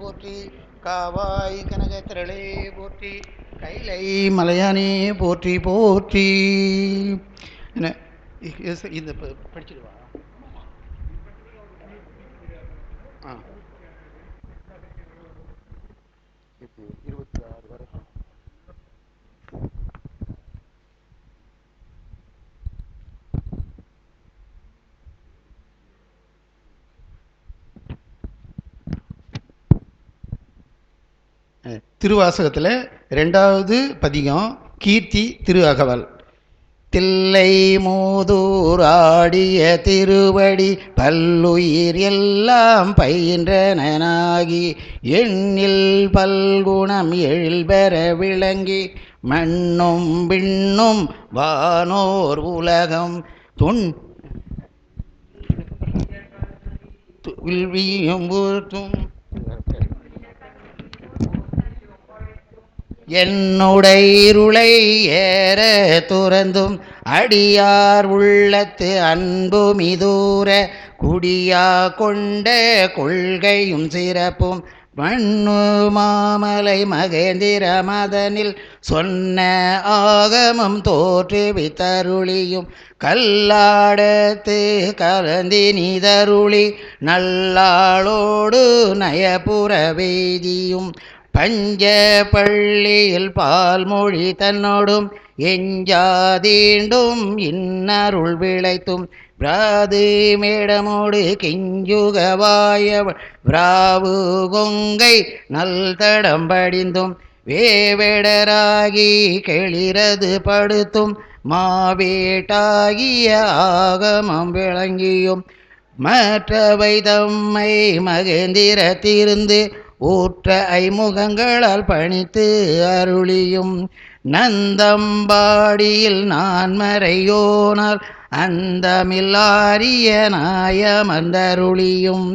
போற்றி, காவாய் கனகத்திரளே போற்றி, கைலை மலையானே போற்றி போற்றி. என்ன இந்த படிச்சிடுவா. ஆ 26 வரைக்கும். திருவாசகத்தில் 2வது பதிகம் கீர்த்தி திரு அகவல். தில்லை மூதூர் ஆடிய திருவடி பல்லுயிர் எல்லாம் பயின்றனாகி எண்ணில் பல்குணம் எழில்பெற விளங்கி மண்ணும் விண்ணும் வானோர் உலகம் என்னுடைருளை ஏற துறந்தும் அடியார் உள்ளத்து அன்புமிதூர குடியா கொண்ட கொள்கையும் சிறப்பும் மண்ணு மாமலை மகேந்திர மதனில் சொன்ன ஆகமம் தோற்றுவித்தருளியும் கல்லாடத்து கலந்தினிதருளி நல்லாளோடு நயப்புற வேதியும் பஞ்ச பள்ளியில் பால்மொழி தன்னோடும் எஞ்சாதீண்டும் இன்னருள் விளைத்தும் பிராது மேடமோடு கிஞ்சுகவாய பிராவு கொங்கை நல் தடம் படிந்தும் வேவேடராகி கெளிரது படுத்தும் மாவேட்டாகிய ஆகமம் விளங்கியும் மற்றவை தம்மை மகேந்திரத்திருந்து ஊற்ற ஐமுகங்களால் பணித்து அருளியும் நந்தம்பாடியில் நான் மறையோனால் அந்தமில்லாரிய நாயமர்ந்தருளியும்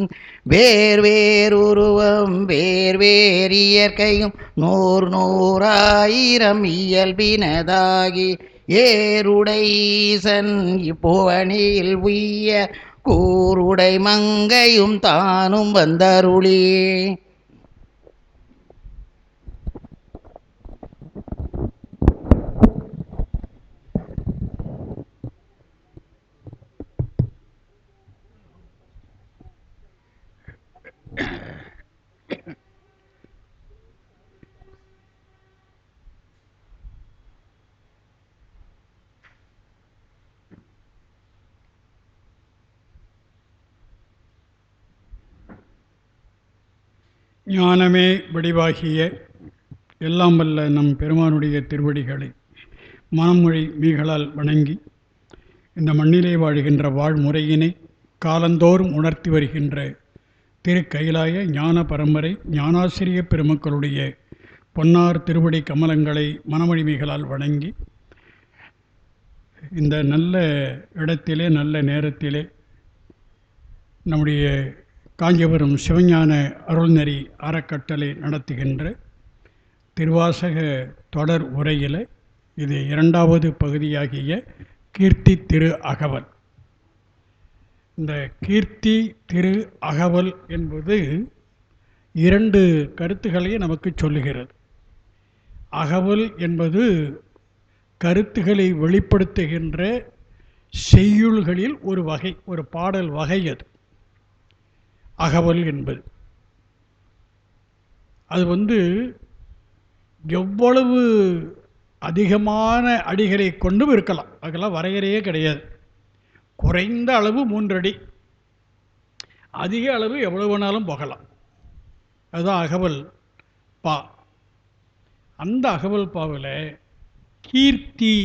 வேர்வேறுருவம் வேர்வேறு இயற்கையும் நூறாயிரம் இயல்பினதாகி ஏருடைசன் இப்புவனில் உய்ய கூருடை மங்கையும் தானும் வந்தருளி. ஞானமே வடிவாகிய எல்லாம் வல்ல நம் பெருமானுடைய திருவடிகளை மனமொழி மீகளால் வணங்கி இந்த மண்ணிலே வாழ்கின்ற வாழ்முறையினை காலந்தோறும் உணர்த்தி வருகின்ற திருக்கைலாய ஞான பரம்பரை ஞானாசிரிய பெருமக்களுடைய பொன்னார் திருவடி கமலங்களை மனமொழி மீகளால் வணங்கி இந்த நல்ல இடத்திலே நல்ல நேரத்திலே நம்முடைய காஞ்சிபுரம் சிவஞான அருள்நெறி அறக்கட்டளை நடத்துகின்ற திருவாசக தொடர் உரையில் இது 2வது பகுதியாகிய கீர்த்தி திரு அகவல். இந்த கீர்த்தி திரு அகவல் என்பது 2 கருத்துக்களை நமக்கு சொல்லுகிறது. அகவல் என்பது கருத்துக்களை வெளிப்படுத்துகின்ற செய்யுள்களில் ஒரு வகை, ஒரு பாடல் வகை. அகவல் என்பது அது எவ்வளவு அதிகமான அடிகளை கொண்டும் இருக்கலாம். அதுக்கெல்லாம் வரையறையே கிடையாது. குறைந்த அளவு 3 அடி, அதிக அளவு எவ்வளவு வேணாலும் போகலாம். அதுதான் அகவல் பா. அந்த அகவல் பாவில் கீர்த்தி,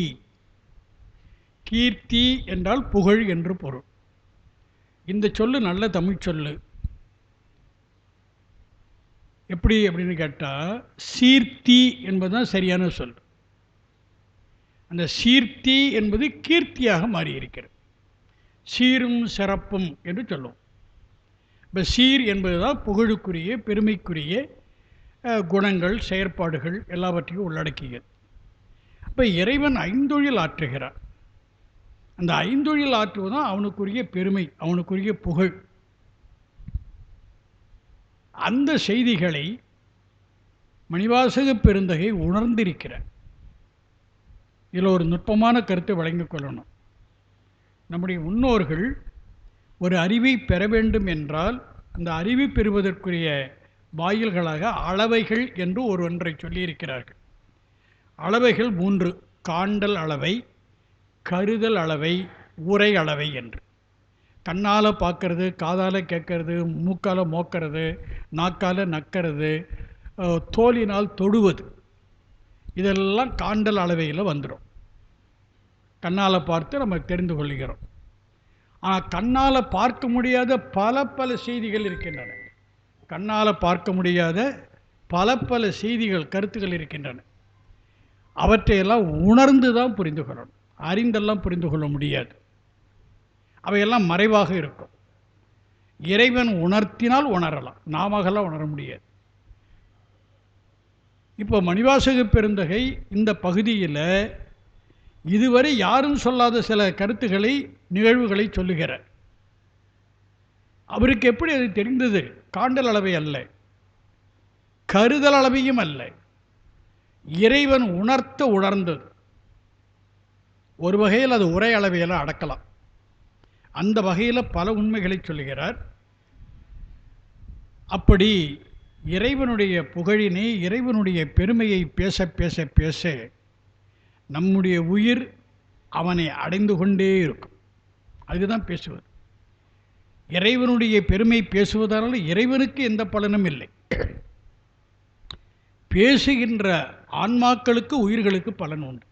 கீர்த்தி என்றால் புகழ் என்று பொருள். இந்த சொல்லு நல்ல தமிழ் சொல்லு. எப்படி அப்படின்னு கேட்டால் சீர்த்தி என்பதுதான் சரியான சொல். அந்த சீர்த்தி என்பது கீர்த்தியாக மாறி இருக்கிறது. சீரும் சிறப்பும் என்று சொல்லுவோம். இப்போ சீர் என்பது தான் புகழுக்குரிய பெருமைக்குரிய குணங்கள் செயற்பாடுகள் எல்லாவற்றையும் உள்ளடக்கியது. இப்போ இறைவன் ஐந்தொழில் ஆற்றுகிறார். அந்த ஐந்தொழில் ஆற்றுவதுதான் அவனுக்குரிய பெருமை, அவனுக்குரிய புகழ். அந்த செய்திகளை மணிவாசக பெருந்தகை உணர்ந்திருக்கிறார். இதில் ஒரு நுட்பமான கருத்தை வழங்கிக் கொள்ளணும். நம்முடைய முன்னோர்கள் ஒரு அறிவை பெற வேண்டும் என்றால் அந்த அறிவை பெறுவதற்குரிய வாயில்களாக அளவைகள் என்று ஒன்றை சொல்லியிருக்கிறார்கள். அளவைகள் 3: காண்டல் அளவை, கருதல் அளவை, உரை அளவை என்று. கண்ணால் பார்க்கறது, காதால் கேட்கறது, மூக்கால் மோக்கிறது, நாக்கால் நக்கிறது, தோலினால் தொடுவது, இதெல்லாம் காண்டல் அளவையில் வந்துடும். கண்ணால் பார்த்து நம்ம தெரிந்து கொள்கிறோம். ஆனால் கண்ணால் பார்க்க முடியாத பல செய்திகள் இருக்கின்றன. கண்ணால் பார்க்க முடியாத பல செய்திகள், கருத்துக்கள் இருக்கின்றன. அவற்றையெல்லாம் உணர்ந்து தான் புரிந்து கொள்ளணும். அறிந்தெல்லாம் புரிந்து கொள்ள முடியாது. அவையெல்லாம் மறைவாக இருக்கும். இறைவன் உணர்த்தினால் உணரலாம், நாமகலாம் உணர முடியாது. இப்போ மணிவாசக பெருந்தகை இந்த பகுதியில் இதுவரை யாரும் சொல்லாத சில கருத்துக்களை, நிகழ்வுகளை சொல்லுகிறார். அவருக்கு எப்படி அது தெரிந்தது? காண்டல் அளவை அல்ல, கருதல் அளவையும் அல்ல, இறைவன் உணர்ந்தது. ஒரு வகையில் அது உரை அளவையெல்லாம் அடக்கலாம். அந்த வகையில் பல உண்மைகளை சொல்லுகிறார். அப்படி இறைவனுடைய புகழினை, இறைவனுடைய பெருமையை பேச பேச பேச நம்முடைய உயிர் அவனை அடைந்து கொண்டே இருக்கும். அதுதான் பேசுவது. இறைவனுடைய பெருமை பேசுவதால் இறைவனுக்கு எந்த பலனும் இல்லை. பேசுகின்ற ஆன்மாக்களுக்கு, உயிர்களுக்கு பலன் உண்டு.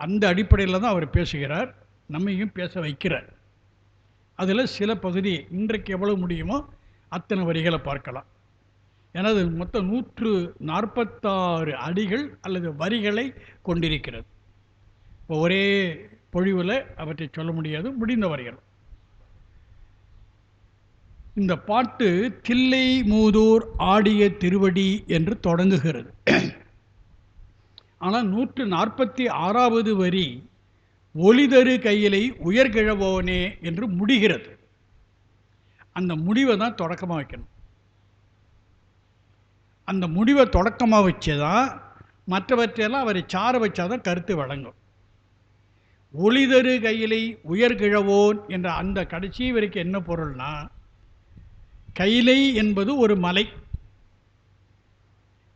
அந்த அடிப்படையில் தான் அவர் பேசுகிறார், நம்மையும் பேச வைக்கிறார். அதில் சில பகுதி இன்றைக்கு எவ்வளவு முடியுமோ அத்தனை வரிகளை பார்க்கலாம். எனது மொத்தம் 146 அடிகள் அல்லது வரிகளை கொண்டிருக்கிறது. இப்போ ஒரே பொழிவில் அவற்றை சொல்ல முடியாது, முடிந்த வரிகள். இந்த பாட்டு தில்லை மூதூர் ஆடிய திருவடி என்று தொடங்குகிறது. ஆனால் 146வது வரி ஒளிதரு கையிலை உயர்கிழவோனே என்று முடிகிறது. அந்த முடிவை தான் தொடக்கமாக வைக்கணும். அந்த முடிவை தொடக்கமாக வச்சுதான் மற்றவற்றையெல்லாம் அவரை சார வச்சாதான் கருத்து வழங்கும். ஒளிதரு கையிலை உயர்கிழவோன் என்ற அந்த கடைசி வரைக்கும் என்ன பொருள்னா, கைலை என்பது ஒரு மலை.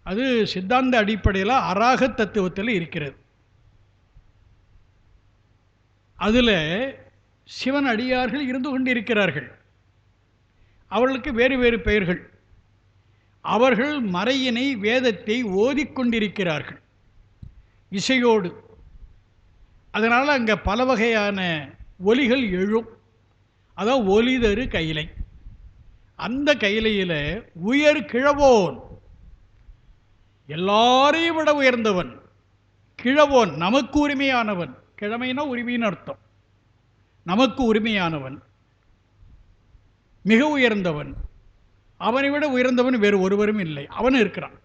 அது சித்தாந்த அடிப்படையில் அராக தத்துவத்தில் இருக்கிறது. அதில் சிவன் அடியார்கள் இருந்து கொண்டிருக்கிறார்கள். அவர்களுக்கு வேறு வேறு பெயர்கள். அவர்கள் மறையினை, வேதத்தை ஓதிக்கொண்டிருக்கிறார்கள் இசையோடு. அதனால் அங்கே பல வகையான ஒலிகள் எழும். அதான் ஒலிதரு கைலை. அந்த கைலையில் உயர் கிழவோன், எல்லாரையும் விட உயர்ந்தவன், கிழவோன் நமக்கு உரிமையானவன். கிழமைனா உரிமைன்னு அர்த்தம். நமக்கு உரிமையானவன், மிக உயர்ந்தவன், அவனை விட உயர்ந்தவன் வேறு ஒருவரும் இல்லை. அவன் இருக்கிறான்.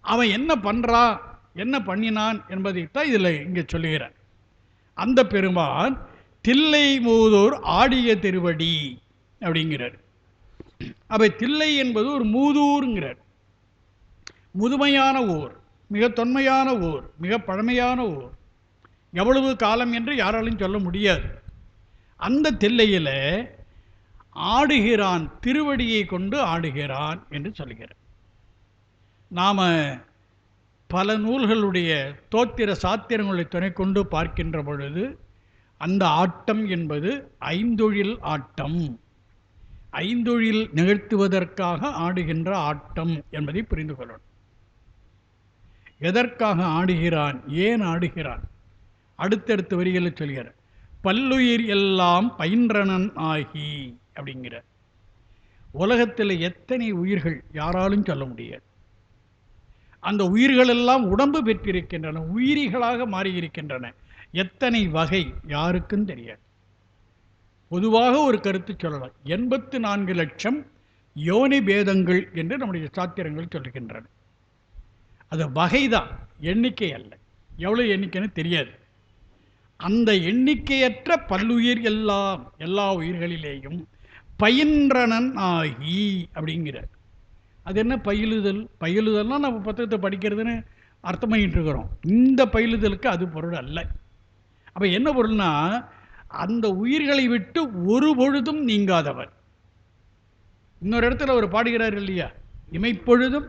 அவன் என்ன பண்ணுறான், என்ன பண்ணினான் என்பதைத்தான் இதில் இங்கே சொல்லுகிறான். அந்த பெருமான் தில்லை மூதூர் ஆடிய திருவடி அப்படிங்கிறார். அவை தில்லை என்பது ஒரு மூதூருங்கிறார். முதுமையான ஊர், மிக தொன்மையான ஊர், மிக பழமையான ஊர். எவ்வளவு காலம் என்று யாராலும் சொல்ல முடியாது. அந்த தில்லையில் ஆடுகிறான், திருவடியை கொண்டு ஆடுகிறான் என்று சொல்கிறார். நாம் பல நூல்களுடைய தோத்திர சாத்திரங்களை துணை கொண்டு பார்க்கின்ற பொழுது அந்த ஆட்டம் என்பது ஐந்தொழில் ஆட்டம், ஐந்தொழில் நிகழ்த்துவதற்காக ஆடுகின்ற ஆட்டம் என்பதை புரிந்து கொள்ளணும். எதற்காக ஆடுகிறான், ஏன் ஆடுகிறான்? அடுத்தடுத்த வரிகளில் சொல்கிறார். பல்லுயிர் எல்லாம் பயின்றனன் ஆகி அப்படிங்கிற. உலகத்தில் எத்தனை உயிர்கள் யாராலும் சொல்ல முடியாது. அந்த உயிர்களெல்லாம் உடம்பு பெற்றிருக்கின்றன, உயிரிகளாக மாறியிருக்கின்றன. எத்தனை வகை யாருக்கும் தெரியாது. பொதுவாக ஒரு கருத்து சொல்லலாம், 84 லட்சம் யோனி பேதங்கள் என்று நம்முடைய சாத்திரங்கள் சொல்லுகின்றன. அது வகைதான், எண்ணிக்கை அல்ல. எவ்வளோ எண்ணிக்கைன்னு தெரியாது. அந்த எண்ணிக்கையற்ற பல்லுயிர் எல்லாம், எல்லா உயிர்களிலேயும் பயின்றனன் ஆகி அப்படிங்கிறார். அது என்ன பயிலுதல்? பயிலுதல்னா நம்ம புத்தகத்தை படிக்கிறதுன்னு அர்த்தம் பண்ணிட்டு இருக்கிறோம். இந்த பயிலுதலுக்கு அது பொருள் அல்ல. அப்போ என்ன பொருள்னா, அந்த உயிர்களை விட்டு ஒரு பொழுதும் நீங்காதவர். இன்னொரு இடத்துல அவர் பாடுகிறார் இல்லையா, இமைப்பொழுதும்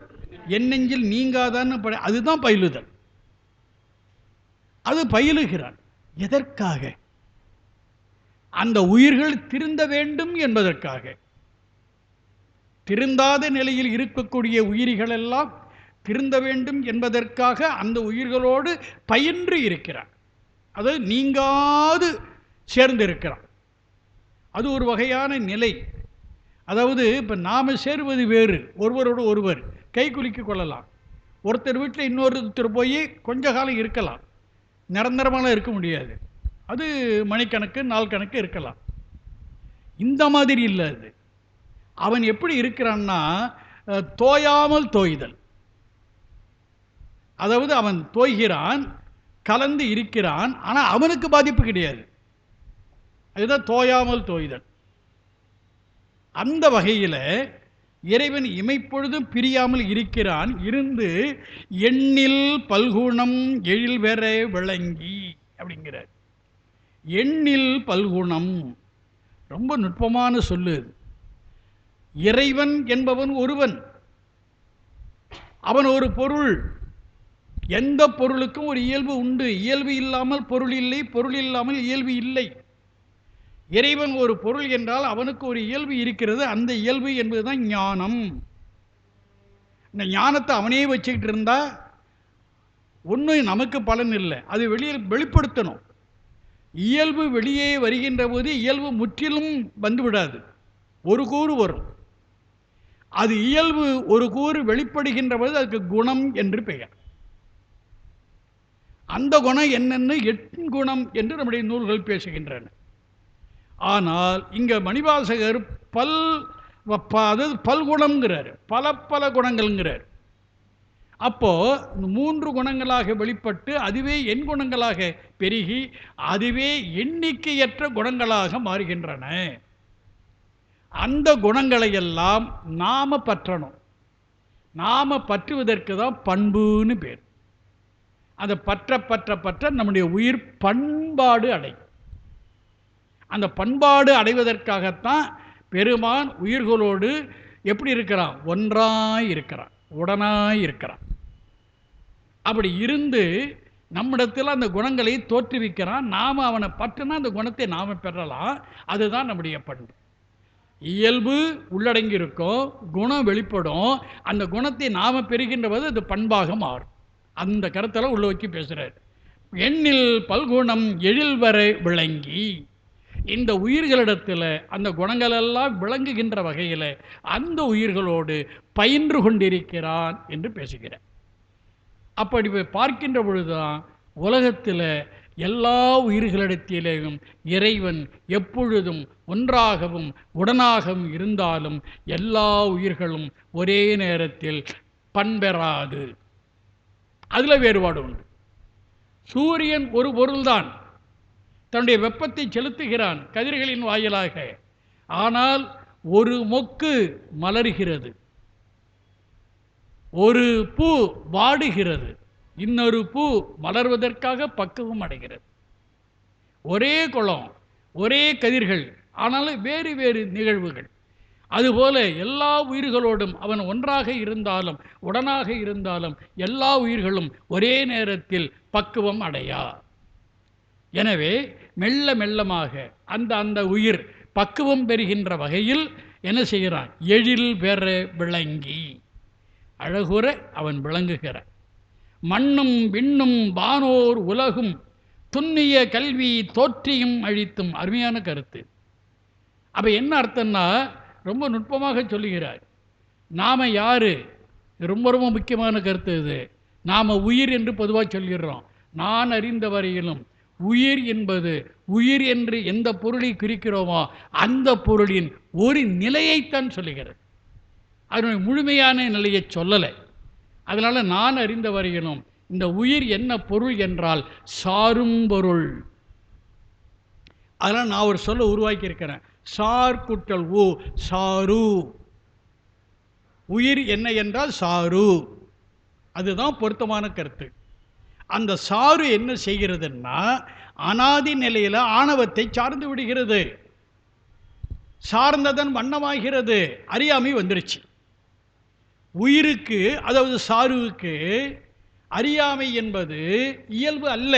என் நெஞ்சில் நீங்காதான்னு அதுதான் பயிலுதல். அது பயிலுகிறார். எதற்காக? அந்த உயிர்கள் திருந்த வேண்டும் என்பதற்காக. திருந்தாத நிலையில் இருக்கக்கூடிய உயிர்கள் எல்லாம் திருந்த வேண்டும் என்பதற்காக அந்த உயிர்களோடு பயின்று இருக்கிறார். அது நீங்காது சேர்ந்திருக்கிறான். அது ஒரு வகையான நிலை. அதாவது இப்போ நாம் சேருவது வேறு, ஒருவரோடு ஒருவர் கை குலுக்கி கொள்ளலாம். ஒருத்தர் வீட்டில் இன்னொருத்தர் போய் கொஞ்ச காலம் இருக்கலாம், நிரந்தரமாக இருக்க முடியாது. அது மணிக்கணக்கு நாள் கணக்கு இருக்கலாம். இந்த மாதிரி இல்லை. அது அவன் எப்படி இருக்கிறான்னா, தோயாமல் தோய்தல். அதாவது அவன் தோய்கிறான், கலந்து இருக்கிறான், ஆனால் அவனுக்கு பாதிப்பு கிடையாது. அதுதான் தோயாமல் தோய்தல். அந்த வகையில் இறைவன் இமைப்பொழுதும் பிரியாமல் இருக்கிறான். இருந்து எண்ணில் பல்குணம் எழில் வேற விளங்கி அப்படிங்கிறார். எண்ணில் பல்குணம் ரொம்ப நுட்பமான சொல்லு. இறைவன் என்பவன் ஒருவன், அவன் ஒரு பொருள். எந்த பொருளுக்கும் ஒரு இயல்பு உண்டு. இயல்பு இல்லாமல் பொருள் இல்லை, பொருள் இல்லாமல் இயல்பு இல்லை. இறைவன் ஒரு பொருள் என்றால் அவனுக்கு ஒரு இயல்பு இருக்கிறது. அந்த இயல்பு என்பதுதான் ஞானம். இந்த ஞானத்தை அவனே வச்சுக்கிட்டு இருந்தா ஒன்றும் நமக்கு பலன் இல்லை. அது வெளிப்படுத்தணும். இயல்பு வெளியே வருகின்ற போது இயல்பு முற்றிலும் வந்துவிடாது, ஒரு கூறு வரும். அது இயல்பு ஒரு கூறு வெளிப்படுகின்ற போது அதுக்கு குணம் என்று பெயர். அந்த குணம் என்னென்னு 8 குணம் என்று நம்முடைய நூல்கள் பேசுகின்றன. ஆனால் இங்கே மணிவாசகர் பல்குணம்ங்கிறார், பல பல குணங்கள்ங்கிறார். அப்போ 3 குணங்களாக வெளிப்பட்டு அதுவே எண் குணங்களாக பெருகி அதுவே எண்ணிக்கையற்ற குணங்களாக மாறுகின்றன. அந்த குணங்களை எல்லாம் நாம பற்றணும். நாம பற்றுவதற்கு தான் பண்புன்னு பேர். அதை பற்ற பற்ற பற்ற நம்முடைய உயிர் பண்பாடு அடையும். அந்த பண்பாடு அடைவதற்காகத்தான் பெருமான் உயிர்களோடு எப்படி இருக்கிறான்? ஒன்றாய் இருக்கிறான், உடனாய் இருக்கிறான். அப்படி இருந்து நம்மிடத்தில் அந்த குணங்களை தோற்றுவிக்கிறான். நாம் அவனை பற்றினா அந்த குணத்தை நாம் பெறலாம். அதுதான் நம்முடைய பண்பு. இயல்பு உள்ளடங்கி இருக்கும், குணம் வெளிப்படும். அந்த குணத்தை நாம் பெறுகின்ற போது அது பண்பாக மாறும். அந்த கருத்தெல்லாம் உள்ள வச்சு பேசுகிறார். எண்ணில் பல்குணம் எழில் வரை விளங்கி, இந்த உயிர்களிடத்தில் அந்த குணங்களெல்லாம் விளங்குகின்ற வகையில் அந்த உயிர்களோடு பயின்று கொண்டிருக்கிறான் என்று பேசுகிறார். அப்படி பார்க்கின்ற பொழுதுதான் உலகத்தில் எல்லா உயிர்களிடத்திலேயும் இறைவன் எப்பொழுதும் ஒன்றாகவும் உடனாகவும் இருந்தாலும் எல்லா உயிர்களும் ஒரே நேரத்தில் பண்பெறாது. அதில் வேறுபாடு உண்டு. சூரியன் ஒரு பொருள்தான், தன்னுடைய வெப்பத்தை செலுத்துகிறான் கதிர்களின் வாயிலாக. ஆனால் ஒரு மொக்கு மலர்கிறது, ஒரு பூ வாடுகிறது, இன்னொரு பூ மலர்வதற்காக பக்குவம் அடைகிறது. ஒரே குளம், ஒரே கதிர்கள், ஆனாலும் வேறு வேறு நிகழ்வுகள். அதுபோல எல்லா உயிர்களோடும் அவன் ஒன்றாக இருந்தாலும் உடனாக இருந்தாலும் எல்லா உயிர்களும் ஒரே நேரத்தில் பக்குவம் அடையா. எனவே மெல்ல மெல்லமாக அந்த உயிர் பக்குவம் பெறுகின்ற வகையில் என்ன செய்கிறான்? எழில் பெற விளங்கி, அழகுற அவன் விளங்குகிறான். மண்ணும் விண்ணும் வானோர் உலகும் துண்ணிய கல்வி தோற்றியும் அழித்தும். அருமையான கருத்து. அப்போ என்ன அர்த்தம்னா, ரொம்ப நுட்பமாக சொல்லுகிறார். நாம் யார்? ரொம்ப ரொம்ப முக்கியமான கருத்து இது. நாம் உயிர் என்று பொதுவாக சொல்கிறோம். நான் அறிந்த வரையிலும் உயிர் என்பது, உயிர் என்று எந்த பொருளை குறிக்கிறோமோ அந்த பொருளின் ஒரு நிலையைத்தான் சொல்லுகிறது. அதனுடைய முழுமையான நிலையை சொல்லலை. அதனால் நான் அறிந்த வரையிலும் இந்த உயிர் என்ன பொருள் என்றால் சாரும் பொருள். அதனால் நான் ஒரு சொல்ல உருவாக்கி இருக்கிறேன். சார் கூட்டல் ஊ, சாரு. உயிர் என்ன என்றால் சாரு. அதுதான் பொருத்தமான கருத்து. அந்த சாரு என்ன செய்கிறதுன்னா அனாதி நிலையில் ஆணவத்தை சார்ந்து விடுகிறது. சார்ந்ததன் வண்ணமாகிறது. அறியாமை வந்துருச்சு உயிருக்கு. அதாவது சாருவுக்கு அறியாமை என்பது இயல்பு அல்ல,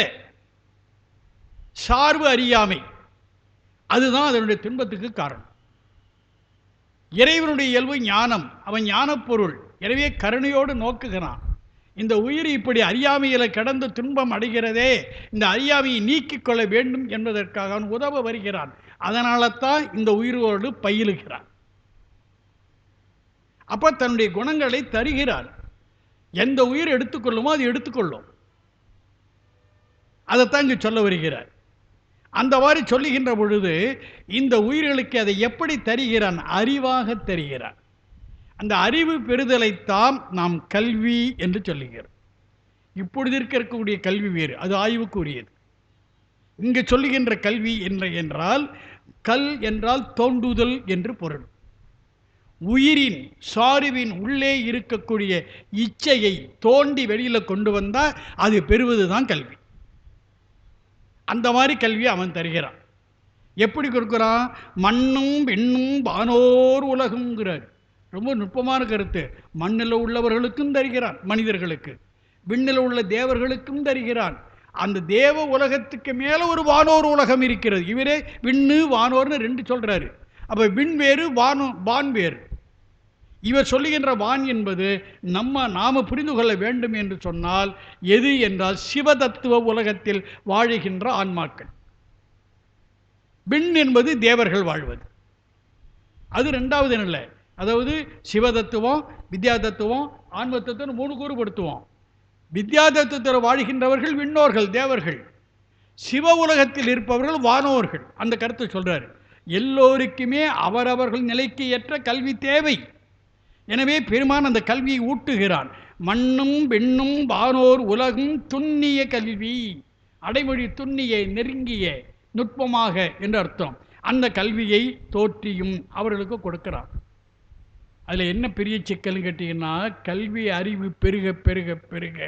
சார்பு அறியாமை. அதுதான் அதனுடைய துன்பத்துக்கு காரணம். இறைவனுடைய இயல்பு ஞானம், அவன் ஞானப்பொருள். எனவே கருணையோடு நோக்குகிறான். இந்த உயிர் இப்படி அறியாமையில் கடந்து துன்பம் அடைகிறதே, இந்த அறியாமையை நீக்கிக் கொள்ள வேண்டும் என்பதற்காக அவன் உதவ வருகிறான். அதனால தான் இந்த உயிரோடு பயிலுகிறான். அப்போ தன்னுடைய குணங்களை தருகிறான். எந்த உயிர் எடுத்துக்கொள்ளுமோ அது எடுத்துக்கொள்ளும். அதைத்தான் இங்கு சொல்ல வருகிறார். அந்த மாதிரி சொல்லுகின்ற பொழுது இந்த உயிர்களுக்கு அதை எப்படி தருகிறான்? அறிவாக தருகிறான். அந்த அறிவு பெறுதலைத்தான் நாம் கல்வி என்று சொல்லுகிறோம். இப்பொழுது இருக்கக்கூடிய கல்வி வேறு, அது ஆய்வுக்குரியது. இங்கு சொல்லுகின்ற கல்வி என்றால் கல் என்றால் தோண்டுதல் என்று பொருள். உயிரின் சாருவின் உள்ளே இருக்கக்கூடிய இச்சையை தோண்டி வெளியில் கொண்டு வந்தால் அது பெறுவது தான் கல்வி. அந்த மாதிரி கல்வியை அவன் தருகிறான். எப்படி கொடுக்குறான்? மண்ணும் பெண்ணும் வானோர் உலகங்கிறார். ரொம்ப நுட்பமான கருத்து. மண்ணில் உள்ளவர்களுக்கும் தருகிறான், மனிதர்களுக்கு. விண்ணில் உள்ள தேவர்களுக்கும் தருகிறான். அந்த தேவ உலகத்துக்கு மேலே ஒரு வானோர் உலகம் இருக்கிறது. இவரே விண்ணு வானோர்னு ரெண்டு சொல்கிறாரு. அப்போ விண் வேறு, வான் வேறு. இவர் சொல்லுகின்ற வான் என்பது நாம புரிந்து கொள்ள வேண்டும் என்று சொன்னால் எது என்றால் சிவதத்துவ உலகத்தில் வாழுகின்ற ஆன்மாக்கள். விண் என்பது தேவர்கள் வாழ்வது. அது ரெண்டாவது நிலை. அதாவது சிவதத்துவம், வித்யா தத்துவம், ஆன்ம தத்துவம் 3 கூறுபடுத்துவோம். வித்யா தத்துவத்தில் வாழ்கின்றவர்கள் விண்ணோர்கள், தேவர்கள். சிவ உலகத்தில் இருப்பவர்கள் வானோர்கள். அந்த கருத்தை சொல்றாரு. எல்லோருக்குமே அவரவர்கள் நிலைக்கு ஏற்ற கல்வி தேவை. எனவே பெருமான் அந்த கல்வியை ஊட்டுகிறான். மண்ணும் பெண்ணும் வானோர் உலகும் துண்ணிய கல்வி. அடைமொழி துண்ணிய, நெருங்கிய, நுட்பமாக என்று அர்த்தம். அந்த கல்வியை தோற்றியும் அவர்களுக்கு கொடுக்கிறான். அதில் என்ன பெரிய சிக்கல்னு கேட்டிங்கன்னா, கல்வி அறிவு பெருக பெருக பெருக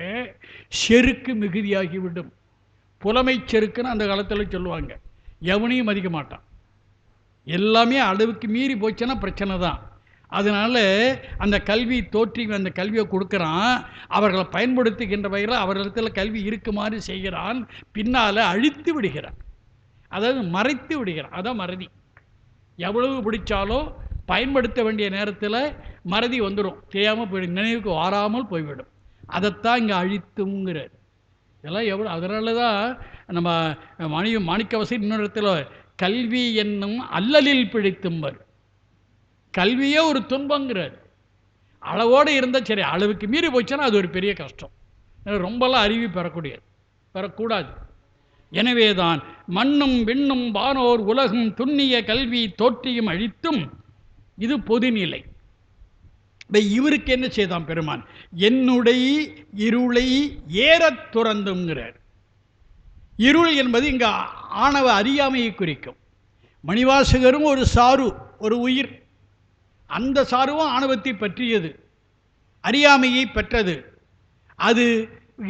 செருக்கு மிகுதியாகிவிடும். புலமை செருக்குன்னு அந்த காலத்தில் சொல்லுவாங்க. எவனையும் மதிக்க மாட்டான். எல்லாமே அளவுக்கு மீறி போச்சுன்னா பிரச்சனை தான். அதனால் அந்த கல்வி தோற்றி அந்த கல்வியை கொடுக்குறான். அவர்களை பயன்படுத்துகின்ற வகையில் அவர்களிடத்தில் கல்வி இருக்குமாறு செய்கிறான். பின்னால் அழித்து விடுகிறான், அதாவது மறைத்து விடுகிறான். அதான் மறதி. எவ்வளவு பிடிச்சாலும் பயன்படுத்த வேண்டிய நேரத்தில் மறதி வந்துடும், தெரியாமல் போயிடும், நினைவுக்கு வாராமல் போய்விடும். அதைத்தான் இங்கே அழித்துங்கிறார். இதெல்லாம் எவ்வளோ. அதனால தான் நம்ம மாணிக்கவாசகர் இன்னொரு இடத்துல கல்வி என்னும் அல்லலில் பிழைத்தும்பர். கல்வியே ஒரு துன்பங்கிறார். அளவோடு இருந்தால் சரி, அளவுக்கு மீறி போச்சுன்னா அது ஒரு பெரிய கஷ்டம். ரொம்பலாம் அறிவு பெறக்கூடாது. எனவே தான் மண்ணும் விண்ணும் வானோர் உலகும் துண்ணிய கல்வி தோற்றியும் அழித்தும். இது பொதுநிலை. இவருக்கு என்ன செய்தான் பெருமான்? என்னுடைய இருளை ஏறத் துறந்துங்கிறார். இருள் என்பது இங்கே ஆணவ அறியாமையை குறிக்கும். மணிவாசகரும் ஒரு சாரு, ஒரு உயிர். அந்த சாருவும் ஆணவத்தை பற்றியது, அறியாமையை பெற்றது. அது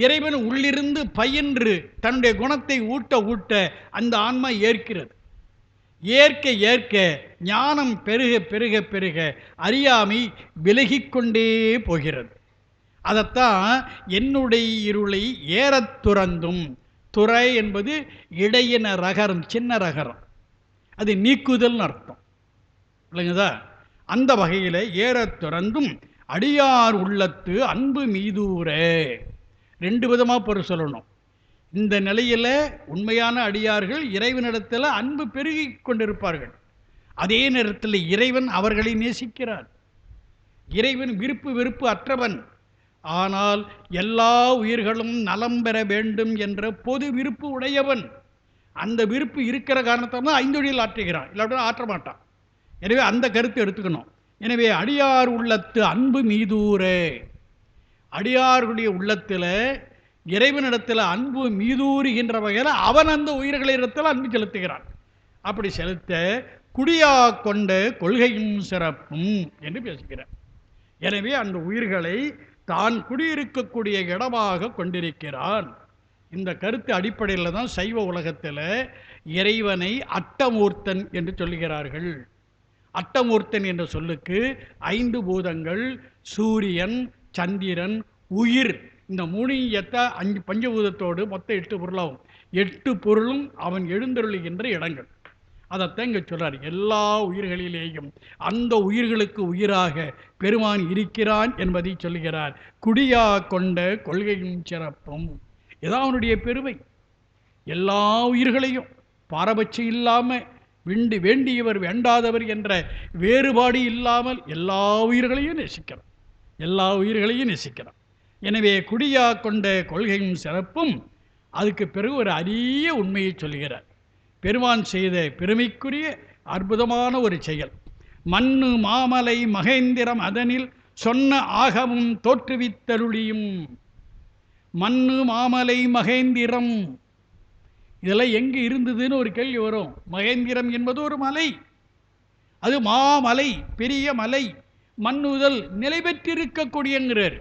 இறைவன் உள்ளிருந்து பயின்று தன்னுடைய குணத்தை ஊட்ட அந்த ஆன்மா ஏற்கிறது. ஏற்க ஏற்க ஞானம் பெருக பெருக பெருக அறியாமை விலகிக்கொண்டே போகிறது. அதைத்தான் என்னுடைய இருளை ஏறத் துறந்தும். துறை என்பது இடையின ரகரம், சின்ன ரகரம். அது நீக்குதல்னு அர்த்தம், இல்லைங்கதா? அந்த வகையில் ஏறத் துறந்தும் அடியார் உள்ளத்து அன்பு மீதூர. 2 விதமாக பொருள் சொல்லணும். இந்த நிலையில் உண்மையான அடியார்கள் இறைவனிடத்தில் அன்பு பெருகி கொண்டிருப்பார்கள். அதே நேரத்தில் இறைவன் அவர்களை நேசிக்கிறார். இறைவன் விருப்பு வெறுப்பு அற்றவன். ஆனால் எல்லா உயிர்களும் நலம் பெற வேண்டும் என்ற பொது விருப்பு உடையவன். அந்த விருப்பு இருக்கிற காரணத்தால் தான் ஐந்தொழில் ஆற்றுகிறான், இல்லாவிட்டால் ஆற்ற மாட்டான். எனவே அந்த கருத்தை எடுத்துக்கணும். எனவே அடியார் உள்ளத்து அன்பு மீதூர. அடியார்களுடைய உள்ளத்தில் இறைவனிடத்தில் அன்பு மீதூறுகின்ற வகையில் அவன் அந்த உயிர்களிடத்தில் அன்பு செலுத்துகிறான். அப்படி செலுத்த குடியா கொண்ட கொள்கையும் சிறப்பும் என்று பேசுகிறார். எனவே அந்த உயிர்களை தான் குடியிருக்கக்கூடிய இடமாக கொண்டிருக்கிறான். இந்த கருத்து அடிப்படையில் தான் சைவ உலகத்தில் இறைவனை அட்டமூர்த்தன் என்று சொல்லுகிறார்கள். அட்டமூர்த்தன் என்ற சொல்லுக்கு 5 பூதங்கள், சூரியன், சந்திரன், உயிர், இந்த 3 5 பஞ்சபூதத்தோடு மொத்தம் 8 பொருளாகும். 8 பொருளும் அவன் எழுந்தருளுகின்ற இடங்கள். அதைத்தான் இங்கே சொல்றார். எல்லா உயிர்களிலேயும் அந்த உயிர்களுக்கு உயிராக பெருமான் இருக்கிறான் என்பதை சொல்லுகிறார். குடியா கொண்ட கொள்கையும் சிறப்பும், இதான் அவனுடைய பெருமை. எல்லா உயிர்களையும் பாரபட்சம் இல்லாமல், வேண்டியவர் வேண்டாதவர் என்ற வேறுபாடு இல்லாமல் எல்லா உயிர்களையும் நேசிக்கிறான். எல்லா உயிர்களையும் நேசிக்கிறான். எனவே குடியா கொண்ட கொள்கையும் சிறப்பும். அதுக்கு பிறகு ஒரு அரிய உண்மையை சொல்கிறார். பெருமான் செய்த பெருமைக்குரிய அற்புதமான ஒரு செயல். மண்ணு மாமலை மகேந்திரம் அதனில் சொன்ன ஆகமும் தோற்றுவித்தருளியும். மண்ணு மாமலை மகேந்திரம், இதெல்லாம் எங்கே இருந்ததுன்னு ஒரு கேள்வி வரும். மகேந்திரம் என்பது ஒரு மலை, அது மாமலை, பெரிய மலை, மண்ணுதல் நிலை பெற்றிருக்கக்கூடியங்கிறார்.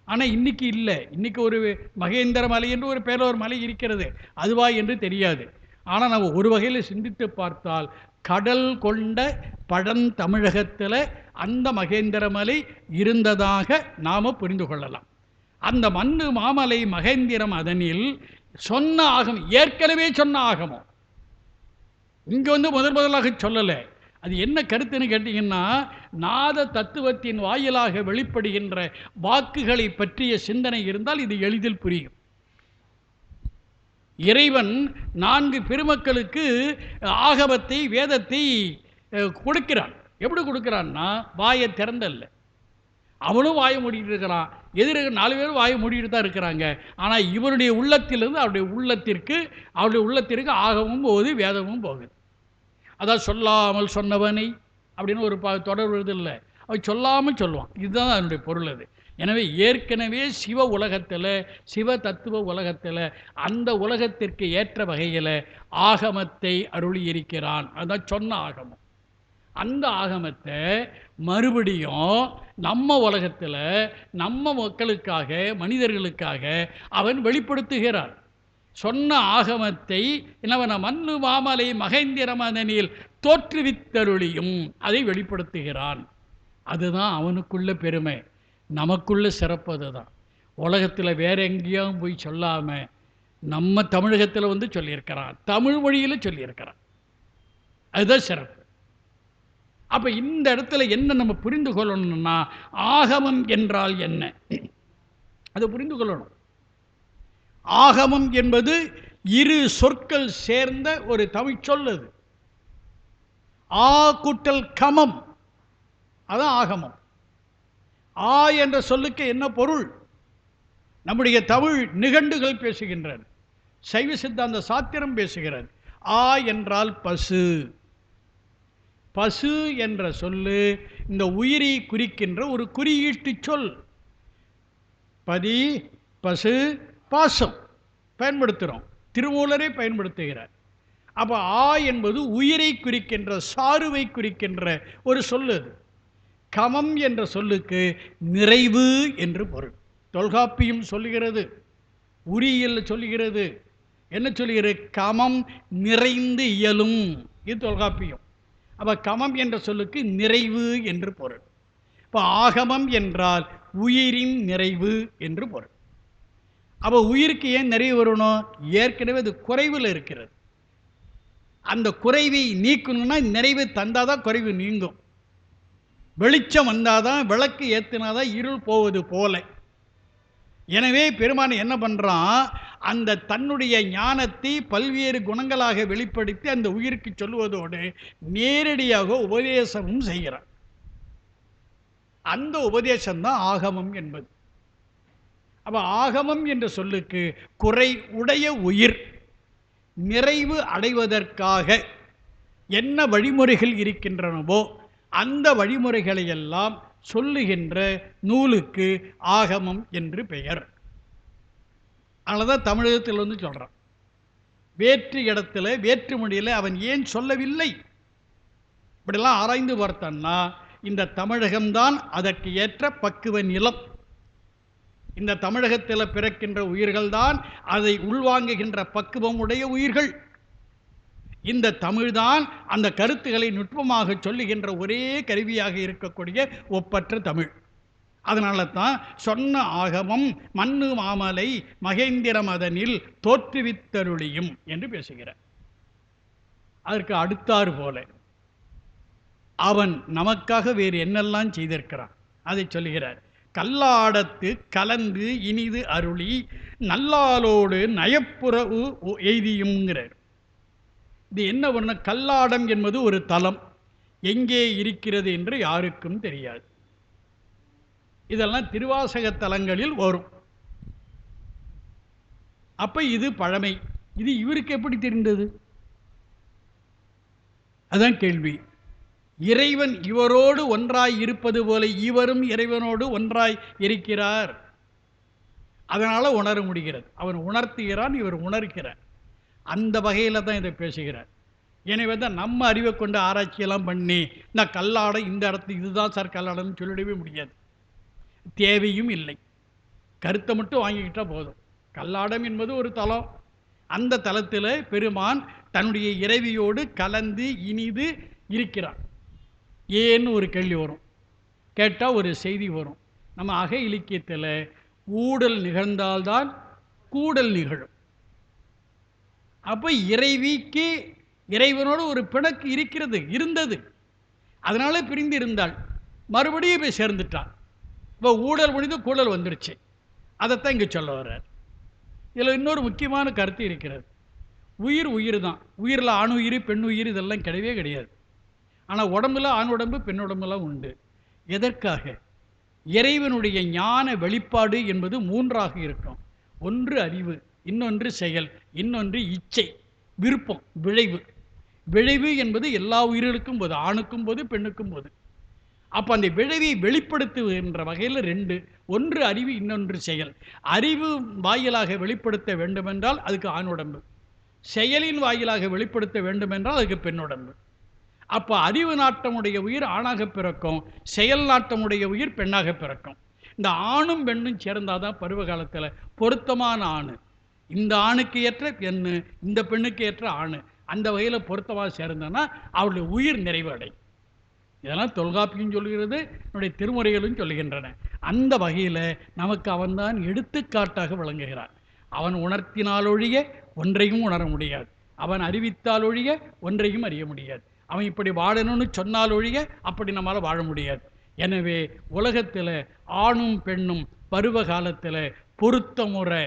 ஆனால் இன்னைக்கு இல்லை. இன்னைக்கு ஒரு மகேந்திர மலை என்று ஒரு பேரில் ஒரு மலை இருக்கிறது, அதுவா என்று தெரியாது. ஆனால் நம்ம ஒரு வகையில் சிந்தித்து பார்த்தால் கடல் கொண்ட பழந்தமிழகத்தில் அந்த மகேந்திர மலை இருந்ததாக நாம் புரிந்து கொள்ளலாம். அந்த மண்ணு மாமலை மகேந்திரம் அதனில் சொன்ன ஆகம், ஏற்கனவே சொன்ன ஆகமம் இங்கே முதலாக சொல்லலை. அது என்ன கருத்துன்னு கேட்டிங்கன்னா, நாத தத்துவத்தின் வாயிலாக வெளிப்படுகின்ற வாக்குகளை பற்றிய சிந்தனை இருந்தால் இது எளிதில் புரியும். இறைவன் 4 பெருமக்களுக்கு ஆகமத்தை, வேதத்தை கொடுக்கிறான். எப்படி கொடுக்கிறான்னா, வாயை திறந்தல்ல. அவனும் வாயை மூடிட்டு இருக்கிறான், எதிர 4 பேரும் வாயை மூடிட்டு தான் இருக்கிறாங்க. ஆனால் இவனுடைய உள்ளத்திலிருந்து அவருடைய உள்ளத்திற்கு ஆகமும் போகுது, வேதமும் போகுது. அதான் சொல்லாமல் சொன்னவனை அப்படின்னு ஒரு தொடர் வருது இல்லை, அவன் சொல்லாமல் சொல்லுவான். இதுதான் அதனுடைய பொருள். அது எனவே ஏற்கனவே சிவ உலகத்தில், சிவ தத்துவ உலகத்தில், அந்த உலகத்திற்கு ஏற்ற வகையில் ஆகமத்தை அருளியிருக்கிறான். அதுதான் சொன்ன ஆகமம். அந்த ஆகமத்தை மறுபடியும் நம்ம உலகத்தில் நம்ம மக்களுக்காக, மனிதர்களுக்காக அவன் வெளிப்படுத்துகிறான். சொன்ன ஆகமத்தை என்னவன மண்ணு மாமலை மகேந்திரமதனில் தோற்றுவித்தருளியும் அதை வெளிப்படுத்துகிறான். அதுதான் அவனுக்குள்ள பெருமை, நமக்குள்ள சிறப்பு. அதுதான் உலகத்தில் வேற எங்கேயும் போய் சொல்லாமல் நம்ம தமிழகத்தில் சொல்லியிருக்கிறான், தமிழ் மொழியில் சொல்லியிருக்கிறான். அதுதான் சிறப்பு. அப்போ இந்த இடத்துல என்ன நம்ம புரிந்து கொள்ளணும்னா, ஆகமம் என்றால் என்ன அதை புரிந்து கொள்ளணும். ஆகமம் என்பது 2 சொற்கள் சேர்ந்த ஒரு தமிழ் சொல். அது ஆ கூட்டல் கமம், அதான் ஆகமம். ஆ என்ற சொல்லுக்கு என்ன பொருள்? நம்முடைய தமிழ் நிகண்டுகள் பேசுகின்றன, சைவ சித்தாந்த சாத்திரம் பேசுகிறது. ஆ என்றால் பசு. பசு என்ற சொல்லு இந்த உயிரை குறிக்கின்ற ஒரு குறியீட்டு சொல். பதி, பசு, பாசம் பயன்படுத்துகிறோம், திருமூலரை பயன்படுத்துகிறார். அப்போ ஆ என்பது உயிரை குறிக்கின்ற, சாருவை குறிக்கின்ற ஒரு சொல்லு. அது கமம் என்ற சொல்லுக்கு நிறைவு என்று பொருள். தொல்காப்பியம் சொல்லுகிறது, உரியில் சொல்லுகிறது. என்ன சொல்லுகிறது? கமம் நிறைந்து இயலும். இது தொல்காப்பியம். அப்போ கமம் என்ற சொல்லுக்கு நிறைவு என்று பொருள். இப்போ ஆகமம் என்றால் உயிரின் நிறைவு என்று பொருள். அப்போ உயிருக்கு ஏன் நிறைவு வரணும்? ஏற்கனவே அது குறைவில் இருக்கிறது. அந்த குறைவை நீக்கணும்னா நிறைவு தந்தாதான் குறைவு நீங்கும். வெளிச்சம் வந்தாதான், விளக்கு ஏற்றினாதான் இருள் போவது போல. எனவே பெருமான் என்ன பண்ணுறான்? அந்த தன்னுடைய ஞானத்தை பல்வேறு குணங்களாக வெளிப்படுத்தி அந்த உயிருக்கு சொல்லுவதோடு நேரடியாக உபதேசமும் செய்கிறான். அந்த உபதேசம்தான் ஆகமம் என்பது. அப்போ ஆகமம் என்ற சொல்லுக்கு குறை உடைய உயிர் நிறைவு அடைவதற்காக என்ன வழிமுறைகள் இருக்கின்றனவோ அந்த வழிமுறைகளையெல்லாம் சொல்லுகின்ற நூலுக்கு ஆகமம் என்று பெயர். அதனால்தான் தமிழகத்தில் சொல்கிறான், வேற்று இடத்துல வேற்று மொழியில் அவன் ஏன் சொல்லவில்லை? இப்படிலாம் ஆராய்ந்து பார்த்தோம்னா இந்த தமிழகம்தான் அதற்கு ஏற்ற பக்குவ நிலம். இந்த தமிழகத்தில் பிறக்கின்ற உயிர்கள்தான் அதை உள்வாங்குகின்ற பக்குவம் உடைய உயிர்கள். இந்த தமிழ்தான் அந்த கருத்துக்களை நுட்பமாக சொல்லுகின்ற ஒரே கருவியாக இருக்கக்கூடிய ஒப்பற்ற தமிழ். அதனால தான் சொன்ன ஆகமம் மண்ணு மாமலை மகேந்திர மதனில் தோற்றுவித்தருளியும் என்று பேசுகிறார். அதற்கு அடுத்தாறு போல அவன் நமக்காக வேறு என்னெல்லாம் செய்திருக்கிறான் அதை சொல்லுகிறார். கல்லாடத்து கலந்து இனிது அருளி நல்லாலோடு நயப்புறவு எய்தியும்ங்கிறார். இது என்ன பண்ண? கல்லாடம் என்பது ஒரு தலம், எங்கே இருக்கிறது என்று யாருக்கும் தெரியாது. இதெல்லாம் திருவாசக தலங்களில் வரும். அப்ப இது பழமை. இது இவருக்கு எப்படி தெரிந்தது? அதான் கேள்வி. இறைவன் இவரோடு ஒன்றாய் இருப்பது போல இவரும் இறைவனோடு ஒன்றாய் இருக்கிறார். அதனால உணர முடிகிறது. அவன் உணர்த்துகிறான், இவர் உணர்கிறார். அந்த வகையில் தான் இதை பேசுகிறார். எனவே தான் நம்ம அறிவை கொண்டு ஆராய்ச்சியெல்லாம் பண்ணி இந்த கல்லாடை இந்த இடத்துல இதுதான் சார் கல்லாடம்னு சொல்லிடவே முடியாது. தேவையும் இல்லை. கருத்தை மட்டும் வாங்கிக்கிட்டால் போதும். கல்லாடம் என்பது ஒரு தலம். அந்த தலத்தில் பெருமான் தன்னுடைய இறைவியோடு கலந்து இனிது இருக்கிறான். ஏன்னு ஒரு கேள்வி வரும், கேட்டால் ஒரு செய்தி வரும். நம்ம அக இலக்கியத்தில் ஊடல் நிகழ்ந்தால்தான் கூடல் நிகழும். அப்போ இறைவிக்கு இறைவனோடு ஒரு பிணக்கு இருக்கிறது, இருந்தது. அதனால பிரிந்து இருந்தாள், மறுபடியும் போய் சேர்ந்துட்டான். இப்போ ஊழல் முடிந்து கூடல் வந்துடுச்சு. அதைத்தான் இங்கே சொல்ல வர்றார். இதில் இன்னொரு முக்கியமான கருத்து இருக்கிறது. உயிர் உயிர் தான். உயிரில் ஆண் உயிர் பெண் உயிர் இதெல்லாம் கிடையவே கிடையாது. ஆனால் உடம்புல ஆண் உடம்பு பெண் உடம்புலாம் உண்டு. எதற்காக? இறைவனுடைய ஞான வெளிப்பாடு என்பது மூன்றாக இருக்கும். ஒன்று அறிவு, இன்னொன்று செயல், இன்னொன்று இச்சை, விருப்பம், விளைவு. விளைவு என்பது எல்லா உயிர்களுக்கும் போது, ஆணுக்கும் போது பெண்ணுக்கும் போது. அப்போ அந்த விளைவை வெளிப்படுத்துகின்ற வகையில் ரெண்டு, ஒன்று அறிவு, இன்னொன்று செயல். அறிவு வாயிலாக வெளிப்படுத்த வேண்டுமென்றால் அதுக்கு ஆண் உடம்பு, செயலின் வாயிலாக வெளிப்படுத்த வேண்டுமென்றால் அதுக்கு பெண் உடம்பு. அப்போ அறிவு நாட்டமுடைய உயிர் ஆணாக பிறக்கும், செயல் நாட்டமுடைய உயிர் பெண்ணாக பிறக்கும். இந்த ஆணும் பெண்ணும் சேர்ந்தாதான் பருவ காலத்தில் பொருத்தமான ஆணு. இந்த ஆணுக்கு ஏற்ற பெண்ணு, இந்த பெண்ணுக்கு ஏற்ற ஆணு, அந்த வகையில் பொருத்தமாக சேர்ந்தனா அவளுடைய உயிர் நிறைவடை. இதெல்லாம் தொல்காப்பியம் சொல்கிறது, என்னுடைய திருமுறைகளும் சொல்லுகின்றன. அந்த வகையில் நமக்கு அவன்தான் எடுத்துக்காட்டாக விளங்குகிறான். அவன் உணர்த்தினாலொழிய ஒன்றையும் உணர முடியாது. அவன் அறிவித்தால் ஒழிய ஒன்றையும் அறிய முடியாது. அவன் இப்படி வாழணும்னு சொன்னால் ஒழிய அப்படி நம்மளால் வாழ முடியாது. எனவே உலகத்தில் ஆணும் பெண்ணும் பருவ காலத்தில் பொருத்தமுறை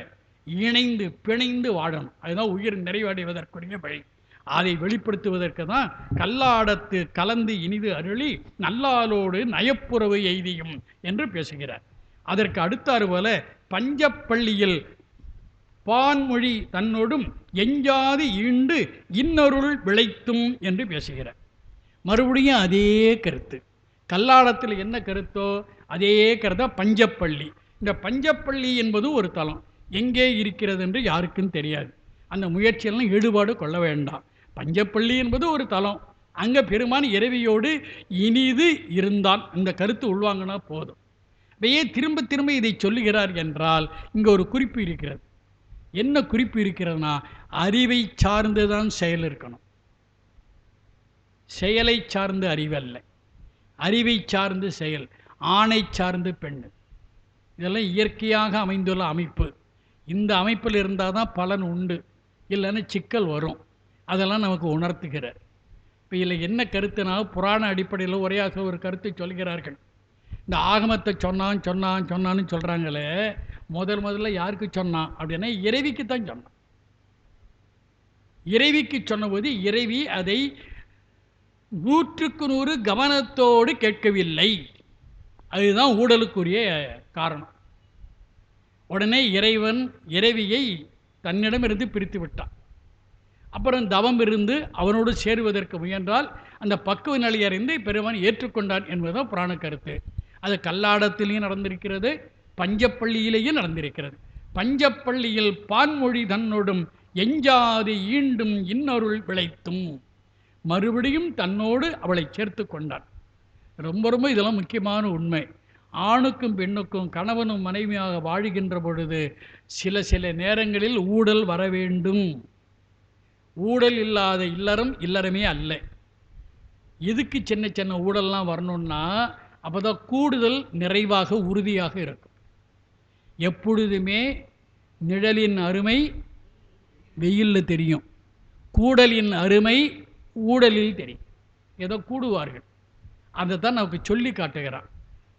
இணைந்து பிணைந்து வாழணும். அதுதான் உயிர் நிறைவடைவதற்குரிய வழி. அதை வெளிப்படுத்துவதற்கு தான் கல்லாடத்து கலந்து இனிது அருளி நல்லாலோடு நயப்புறவு எய்தியும் என்று பேசுகிறார். அதற்கு அடுத்தாறு போல பஞ்சப்பள்ளியில் பான்மொழி தன்னோடும் எஞ்சாது ஈண்டு இன்னொருள் விளைத்தும் என்று பேசுகிறார். மறுபடியும் அதே கருத்து. கல்லாடத்தில் என்ன கருத்தோ அதே கருத்தா பஞ்சப்பள்ளி. இந்த பஞ்சப்பள்ளி என்பது ஒரு தலம், எங்கே இருக்கிறது என்று யாருக்கும் தெரியாது. அந்த முயற்சியெல்லாம் ஈடுபாடு கொள்ள வேண்டாம். பஞ்சப்பள்ளி என்பது ஒரு தலம், அங்கே பெருமான் இறைவியோடு இனிது இருந்தான். அந்த கருத்து உள்வாங்கினா போதும். இவையே திரும்ப திரும்ப இதை சொல்லுகிறார் என்றால் இங்கே ஒரு குறிப்பு இருக்கிறது. என்ன குறிப்பு இருக்கிறதுனா, அறிவை சார்ந்துதான் செயல் இருக்கணும், செயலை சார்ந்து அறிவல்ல. அறிவை சார்ந்து செயல், ஆணை சார்ந்து பெண். இதெல்லாம் இயற்கையாக அமைந்துள்ள அமைப்பு. இந்த அமைப்பில் இருந்தால் தான் பலன் உண்டு, இல்லைன்னா சிக்கல் வரும். அதெல்லாம் நமக்கு உணர்த்துகிறார். இப்போ இதில் என்ன கருத்துனா, புராண அடிப்படையில் உரையாக ஒரு கருத்தை சொல்கிறார்கள். இந்த ஆகமத்தை சொன்னான்னு சொல்கிறாங்களே, முதல்ல யாருக்கு சொன்னான் அப்படின்னா இறைவிக்கு தான் சொன்னான். இறைவிக்கு சொன்னபோது இறைவி அதை 100க்கு 100 கவனத்தோடு கேட்கவில்லை. அதுதான் ஊடலுக்குரிய காரணம். உடனே இறைவன் இறைவியை தன்னிடமிருந்து பிரித்து விட்டான். அப்புறம் தவம் இருந்து அவனோடு சேருவதற்கு முயன்றால் அந்த பக்குவ நிலை அறிந்து பெருமான் ஏற்றுக்கொண்டான் என்பதுதான் புராண கருத்து. அது கல்லாடத்திலேயும் நடந்திருக்கிறது, பஞ்சப்பள்ளியிலேயும் நடந்திருக்கிறது. பஞ்சப்பள்ளியில் பான்மொழி தன்னோடும் எஞ்சாது ஈண்டும் இன்னொருள் விளைத்தும் மறுபடியும் தன்னோடு அவளை சேர்த்து கொண்டான். ரொம்ப ரொம்ப இதெல்லாம் முக்கியமான உண்மை. ஆணுக்கும் பெண்ணுக்கும் கணவனும் மனைவியாக வாழுகின்ற பொழுது சில நேரங்களில் ஊடல் வர வேண்டும். ஊடல் இல்லாத இல்லறம் இல்லறமே அல்ல. எதுக்கு சின்ன சின்ன ஊடல்லாம் வரணும்னா அப்போ தான் கூடுதல் நிறைவாக உறுதியாக இருக்கும். எப்பொழுதுமே நிழலின் அருமை வெயிலில் தெரியும், கூடலின் அருமை ஊடலில் தெரியும். ஏதோ கூடுவார்கள், அதை தான் நமக்கு சொல்லி காட்டுகிறான்.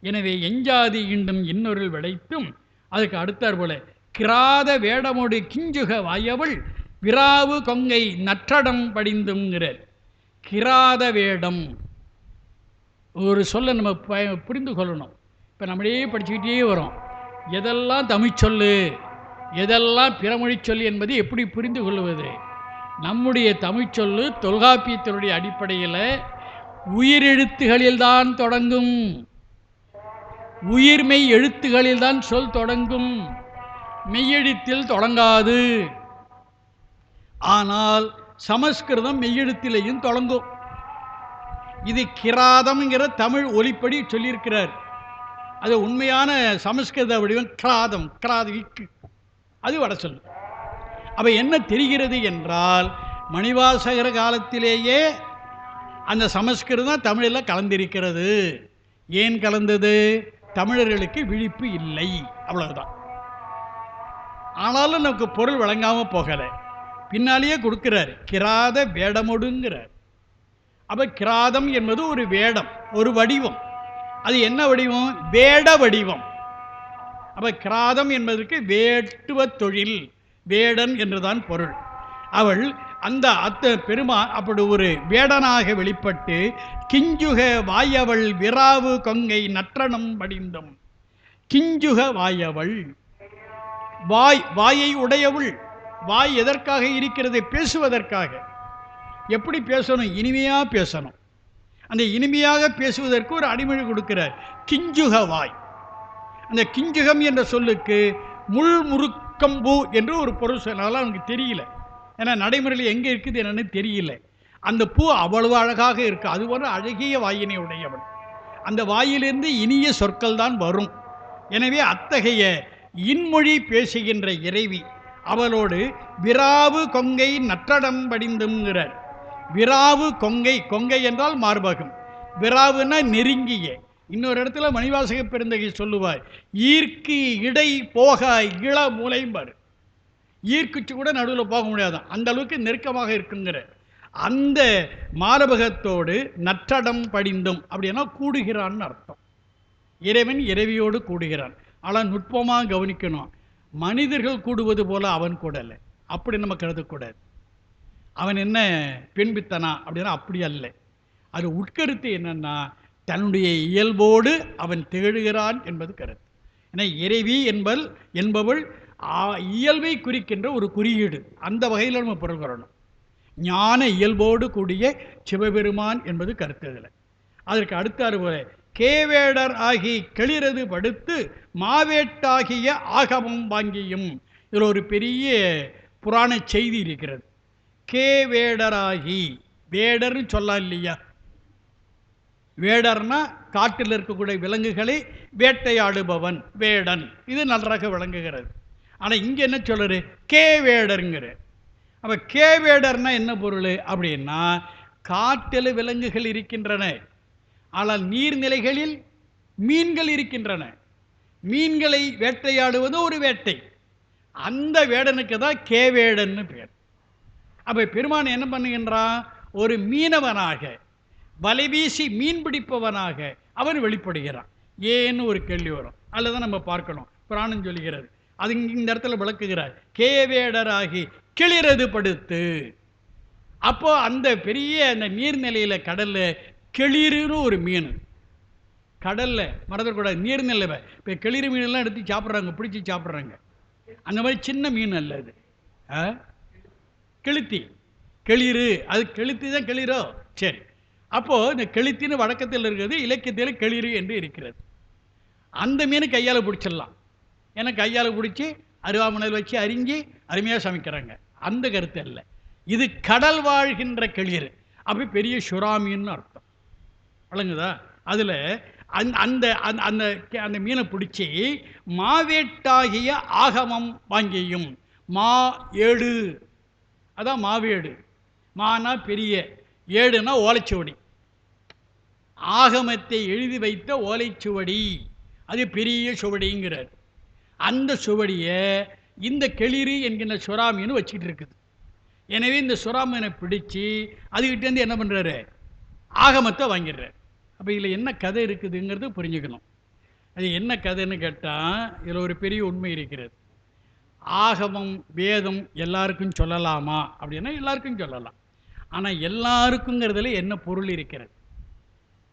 எனவே எஞ்சாதி ஈண்டும் இன்னொருள் விளைத்தும். அதுக்கு அடுத்தார் போல கிராத வேடமோடு கிஞ்சுக வாயவள் விராவு கொங்கை நற்றடம் படிந்துங்கிறார். கிராத வேடம் ஒரு சொல்ல நம்ம புரிந்து கொள்ளணும். இப்போ நம்மளே படிச்சுக்கிட்டே வரோம். எதெல்லாம் தமிழ்ச்சொல்லு, எதெல்லாம் பிறமொழி சொல்லு என்பது எப்படி புரிந்து கொள்வது? நம்முடைய தமிழ்ச்சொல்லு தொல்காப்பியத்தினுடைய அடிப்படையில் உயிரெழுத்துகளில்தான் தொடங்கும். உயிர்மெய் எழுத்துகளில்தான் சொல் தொடங்கும், மெய்யெழுத்தில் தொடங்காது. ஆனால் சமஸ்கிருதம் மெய்யெழுத்திலையும் தொடங்கும். இது கிராதம்ங்கிற தமிழ் ஒலிப்படி சொல்லியிருக்கிறார். அது உண்மையான சமஸ்கிருத வடிவம் கிராதம், கிராதிக்கு, அது வட சொல். அப்போ என்ன தெரிகிறது என்றால் மணிவாசகர் காலத்திலேயே அந்த சமஸ்கிருதம் தமிழில் கலந்திருக்கிறது. ஏன் கலந்தது? தமிழர்களுக்கு விழிப்பு இல்லை, அவ்வளவுதான். ஆனாலும் நமக்கு பொருள் வழங்காமல் போகலை. பின்னாலேயே கொடுக்கிறார், கிராத வேடமொடுங்கிறார். அப்போ கிராதம் என்பது ஒரு வேடம், ஒரு வடிவம். அது என்ன வடிவம்? வேட வடிவம். அப்போ கிராதம் என்பதற்கு வேட்டுவ தொழில், வேடன் என்றுதான் பொருள். அவள் அந்த பெருமா அப்படி ஒரு வேடனாக வெளிப்பட்டு கிஞ்சுக வாயவள் விராவு கொங்கை நற்றனம் படிந்தும். கிஞ்சுக வாயவள், வாயை உடையவள். வாய் எதற்காக இருக்கிறது? பேசுவதற்காக. எப்படி பேசணும்? இனிமையாக பேசணும். அந்த இனிமையாக பேசுவதற்கு ஒரு அடிமொழி கொடுக்கிறார், கிஞ்சுக வாய். அந்த கிஞ்சுகம் என்ற சொல்லுக்கு முள் முறுக்கம்பூ என்று ஒரு பொருள் சொன்னாலும் நமக்கு தெரியல. ஏன்னா நடைமுறையில் எங்கே இருக்குது என்னன்னு தெரியல. அந்த பூ அவ்வளவு அழகாக இருக்கு. அது ஒரு அழகிய வாயினை உடையவள். அந்த வாயிலிருந்து இனிய சொற்கள் தான் வரும். எனவே அத்தகைய இன்மொழி பேசுகின்ற இறைவி அவளோடு விராவு கொங்கை நற்றடம் படிந்துங்கிறார். விராவு கொங்கை, கொங்கை என்றால் மார்பகம், விராவுன்னா நெருங்கிய. இன்னொரு இடத்துல மணிவாசக பெருந்தகை சொல்லுவார், ஈர்க்கு இடை போக இள மூலைம்பார். ஈர்க்குச்சு கூட நடுவில் போக முடியாதான், அந்த அளவுக்கு நெருக்கமாக இருக்குங்கிற அந்த மார்பகத்தோடு நற்றடம் படிந்தும். அப்படின்னா கூடுகிறான்னு அர்த்தம். இறைவன் இறைவியோடு கூடுகிறான். ஆனால் நுட்பமாக கவனிக்கணும், மனிதர்கள் கூடுவது போல அவன் கூடலை. அப்படி நம்ம கருதக்கூடாது. அவன் என்ன பெண்பித்தனா அப்படின்னா அப்படி அல்ல. அது உட்கருத்து என்னன்னா தன்னுடைய இயல்போடு அவன் திகழ்கிறான் என்பது கருத்து. ஏன்னா இறைவி என்பவள் இயல்பை குறிக்கின்ற ஒரு குறியீடு. அந்த வகையில் நம்ம பொருள் வரணும். ஞான இயல்போடு கூடிய சிவபெருமான் என்பது கருத்து. இதில் அதற்கு அடுத்தாறு போல கேவேடர் ஆகி கிளிரது படுத்து மாவேட்டாகிய ஆகமம் வாங்கியும். இதில் ஒரு பெரிய புராண செய்தி இருக்கிறது. கேவேடராகி, வேடர்னு சொல்லலாம் இல்லையா? வேடர்னா காட்டில் இருக்கக்கூடிய விலங்குகளை வேட்டையாடுபவன் வேடன், இது நன்றாக விளங்குகிறது. ஆனால் இங்கே என்ன சொல்றாரு? கேவேடருங்கிற. அப்போ கேவேடர்னா என்ன பொருள் அப்படின்னா, காட்டில் விலங்குகள் இருக்கின்றன, ஆனால் நீர்நிலைகளில் மீன்கள் இருக்கின்றன. மீன்களை வேட்டையாடுவது ஒரு வேட்டை. அந்த வேடனுக்கு தான் கேவேடன்னு பேர். அப்போ பெருமான் என்ன பண்ணுகின்றான்? ஒரு மீனவனாக, வலைவீசி மீன் பிடிப்பவனாக அவன் வெளிப்படுகிறான். ஏன்னு ஒரு கேள்வி வரும். அல்லதான் நம்ம பார்க்கணும். புராணம் சொல்லுகிறது. அது இந்த இடத்துல விளக்குகிறார். கேவேடராகி கிளிரது படுத்து. அப்போ அந்த பெரிய அந்த நீர்நிலையில் கடலில் கிளிருன்னு ஒரு மீன், கடலில் மறந்துடக்கூடாது, நீர்நிலை. இப்போ கிளிறு மீனெல்லாம் எடுத்து சாப்பிட்றாங்க, பிடிச்சி சாப்பிட்றாங்க. அந்த மாதிரி சின்ன மீன் அல்ல அது, கெளுத்தி. கிளிறு, அது கெளுத்தி தான் கிளிரோ? சரி. அப்போது இந்த கெளுத்தின்னு வழக்கத்தில் இருக்கிறது, இலக்கியத்தில் கிளிறு என்று இருக்கிறது. அந்த மீன் கையால் பிடிச்சிடலாம். ஏன்னா கையால் பிடிச்சி அருவாமனையில் வச்சு அரிஞ்சு அருமையாக சமைக்கிறாங்க. அந்த கருத்து அல்ல. இது கடல் வாழ்கின்ற களிர். அப்போ பெரிய சுறாமீன்னு அர்த்தம். வழங்குதா? அதில் அந்த அந்த அந்த மீனை பிடிச்சி மாவேட்டாகிய ஆகமம் வாங்கியும் மா ஏடு, அதான் மாவேடு. மானா பெரிய, ஏடுனா ஓலைச்சுவடி. ஆகமத்தை எழுதி வைத்த ஓலைச்சுவடி, அது பெரிய சுவடிங்கிறார். அந்த சுவடியை இந்த கெளிரி என்கின்ற சுறாமீன் வச்சுக்கிட்டு இருக்குது. எனவே இந்த சுறாமீனை பிடிச்சி அதுக்கிட்டேருந்து என்ன பண்ணுறாரு, ஆகமத்தை வாங்கிடுறார். அப்போ இதில் என்ன கதை இருக்குதுங்கிறது புரிஞ்சுக்கணும். அது என்ன கதைன்னு கேட்டால் இதில் ஒரு பெரிய உண்மை இருக்கிறது. ஆகமம் வேதம் எல்லாருக்கும் சொல்லலாமா அப்படின்னா எல்லாருக்கும் சொல்லலாம். ஆனால் எல்லாருக்குங்கிறதுல என்ன பொருள் இருக்கிறது?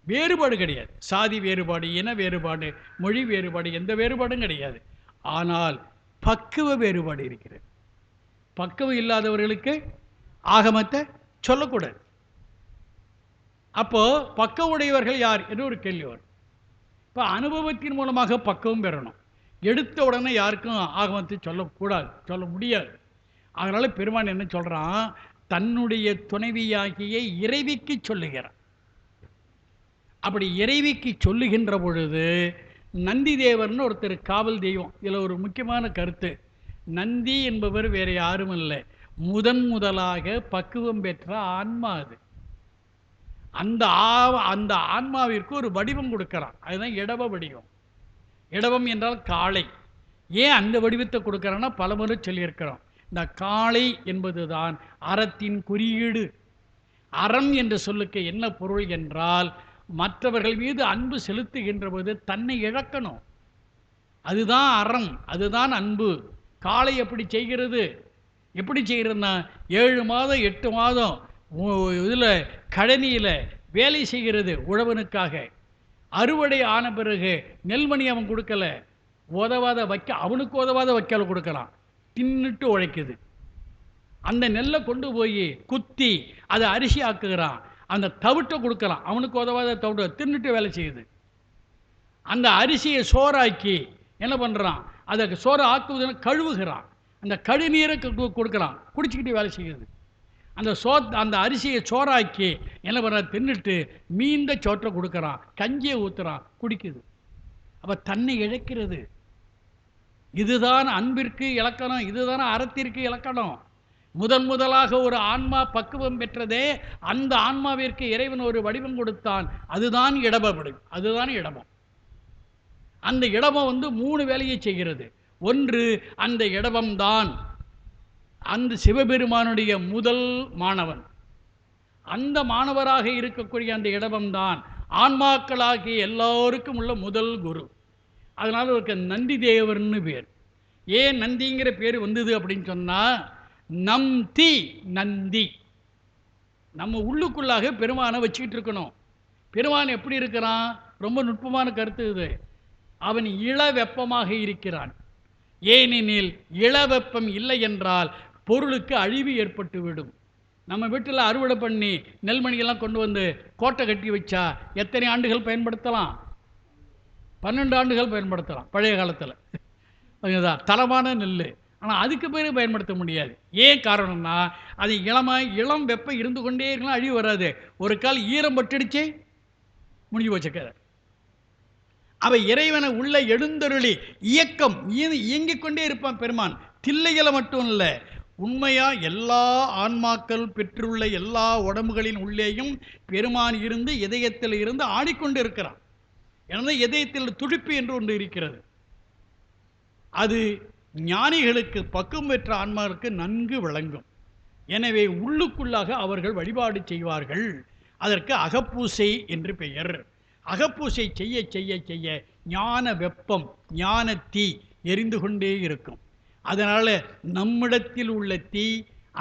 வேறுபாடு கிடையாது. சாதி வேறுபாடு, இன வேறுபாடு, மொழி வேறுபாடு, எந்த வேறுபாடும் கிடையாது. ஆனால் பக்குவ வேறுபாடு இருக்கிறது. பக்குவம் இல்லாதவர்களுக்கு ஆகமத்தை சொல்லக்கூடாது. அப்போ பக்குவம் உடையவர்கள் யார் என்று ஒரு கேள்வி வரும். இப்போ அனுபவத்தின் மூலமாக பக்குவம் பெறணும். எடுத்த உடனே யாருக்கும் ஆகமத்தை சொல்லக்கூடாது, சொல்ல முடியாது. அதனால் பெருமான் என்ன சொல்கிறான், தன்னுடைய துணைவியாகிய இறைவிக்கு சொல்லுகிறான். அப்படி இறைவிக்கு சொல்லுகின்ற பொழுது நந்தி தேவர்னு ஒருத்தர் காவல் தெய்வம். இதில் ஒரு முக்கியமான கருத்து, நந்தி என்பவர் வேறு யாரும் இல்லை, முதலாக பக்குவம் பெற்ற ஆன்மா. அது அந்த ஆன்மாவிற்கு ஒரு வடிவம் கொடுக்கிறான். அதுதான் இடவ வடிவம். இடவம் என்றால் காளை. ஏன் அந்த வடிவத்தை கொடுக்குறான்னா பலமுறை சொல்லியிருக்கிறோம். இந்த காளை என்பது தான் அறத்தின் குறியீடு. அறம் என்ற சொல்லுக்கு என்ன பொருள் என்றால், மற்றவர்கள் மீது அன்பு செலுத்துகின்ற போது தன்னை இழக்கணும். அதுதான் அறம், அதுதான் அன்பு. காளை எப்படி செய்கிறது? எப்படி செய்கிறதுன்னா 7 மாதம் 8 மாதம் இதில் கழனியில் வேலை செய்கிறது உழவனுக்காக. அறுவடை ஆன பிறகு நெல்மணி அவன் கொடுக்கல, உதவாத அவனுக்கு உதவாத வைக்கல கொடுக்கலாம், தின்னுட்டு உழைக்குது. அந்த நெல்லை கொண்டு போய் குத்தி அதை அரிசி ஆக்குகிறான். அந்த தவிட்டை கொடுக்கலாம், அவனுக்கு உதவாத தவிட்டை தின்னுட்டு வேலை செய்யுது. அந்த அரிசியை சோறாக்கி என்ன பண்ணுறான், அதை சோறு ஆக்குவதுன்னு கழுவுகிறான். அந்த கழுநீரை கொடுக்கலாம், குடிச்சிக்கிட்டு வேலை செய்யுது. அந்த அரிசியை சோறாக்கி என்ன பண்ணுற, தின்னுட்டு மீந்த சோற்றை கொடுக்குறான், கஞ்சியை ஊற்றுறான், குடிக்குது. அப்போ தன்னை இழக்கிறது. இதுதான் அன்பிற்கு இலக்கணம், இதுதான் அறத்திற்கு இலக்கணம். முதலாக ஒரு ஆன்மா பக்குவம் பெற்றதே, அந்த ஆன்மாவிற்கு இறைவன் ஒரு வடிவம் கொடுத்தான். அதுதான் இடப வடிவம், அதுதான் இடபம். அந்த இடபம் 3 வேலையை செய்கிறது. ஒன்று, அந்த இடபம்தான் அந்த சிவபெருமானுடைய முதல் மாணவன். அந்த மாணவராக இருக்கக்கூடிய அந்த இடபம்தான் ஆன்மாக்களாகிய எல்லோருக்கும் உள்ள முதல் குரு. அதனால் அவருக்கு நந்தி தேவர்னு பேர். ஏன் நந்திங்கிற பேர் வந்தது அப்படின்னு சொன்னால், நந்தி நந்தி, நம்ம உள்ளுக்குள்ளாக பெருமானை வச்சுக்கிட்டு இருக்கணும். பெருமான் எப்படி இருக்கிறான்? ரொம்ப நுட்பமான கருத்து இது. அவன் இள வெப்பமாக இருக்கிறான். ஏனெனில் இள வெப்பம் இல்லை என்றால் பொருளுக்கு அழிவு ஏற்பட்டு விடும். நம்ம வீட்டில் அறுவடை பண்ணி நெல்மணியெல்லாம் கொண்டு வந்து கோட்டை கட்டி வச்சா எத்தனை ஆண்டுகள் பயன்படுத்தலாம்? 12 ஆண்டுகள் பயன்படுத்தலாம் பழைய காலத்தில். தரமான நெல். ஆனால் அதுக்கு பேர் பயன்படுத்த முடியாது. ஏன் காரணம்னா, அது இளம் வெப்பம் இருந்து கொண்டே இருக்கலாம், அழிவு வராது. ஒரு கால் ஈரம் பட்டுடுச்சு, முடிஞ்சு வச்சுக்க. அவை இறைவனை உள்ள எழுந்தருளி இயக்கம் இயங்கிக் கொண்டே இருப்பான் பெருமான். தில்லைகளை மட்டும் இல்லை, உண்மையா எல்லா ஆன்மாக்கள் பெற்றுள்ள எல்லா உடம்புகளின் உள்ளேயும் பெருமான் இருந்து இதயத்தில் இருந்து ஆடிக்கொண்டு இருக்கிறான். எனவே இதயத்தில் துடிப்பு என்று ஒன்று இருக்கிறது. அது ஞானிகளுக்கு, பக்குவம் பெற்ற ஆன்மாவுக்கு நன்கு விளங்கும். எனவே உள்ளுக்குள்ளாக அவர்கள் வழிபாடு செய்வார்கள். அதற்கு அகப்பூசை என்று பெயர். அகப்பூசை செய்ய செய்ய செய்ய ஞான வெப்பம், ஞான தீ எரிந்து கொண்டே இருக்கும். அதனால் நம்மிடத்தில் உள்ள தீ,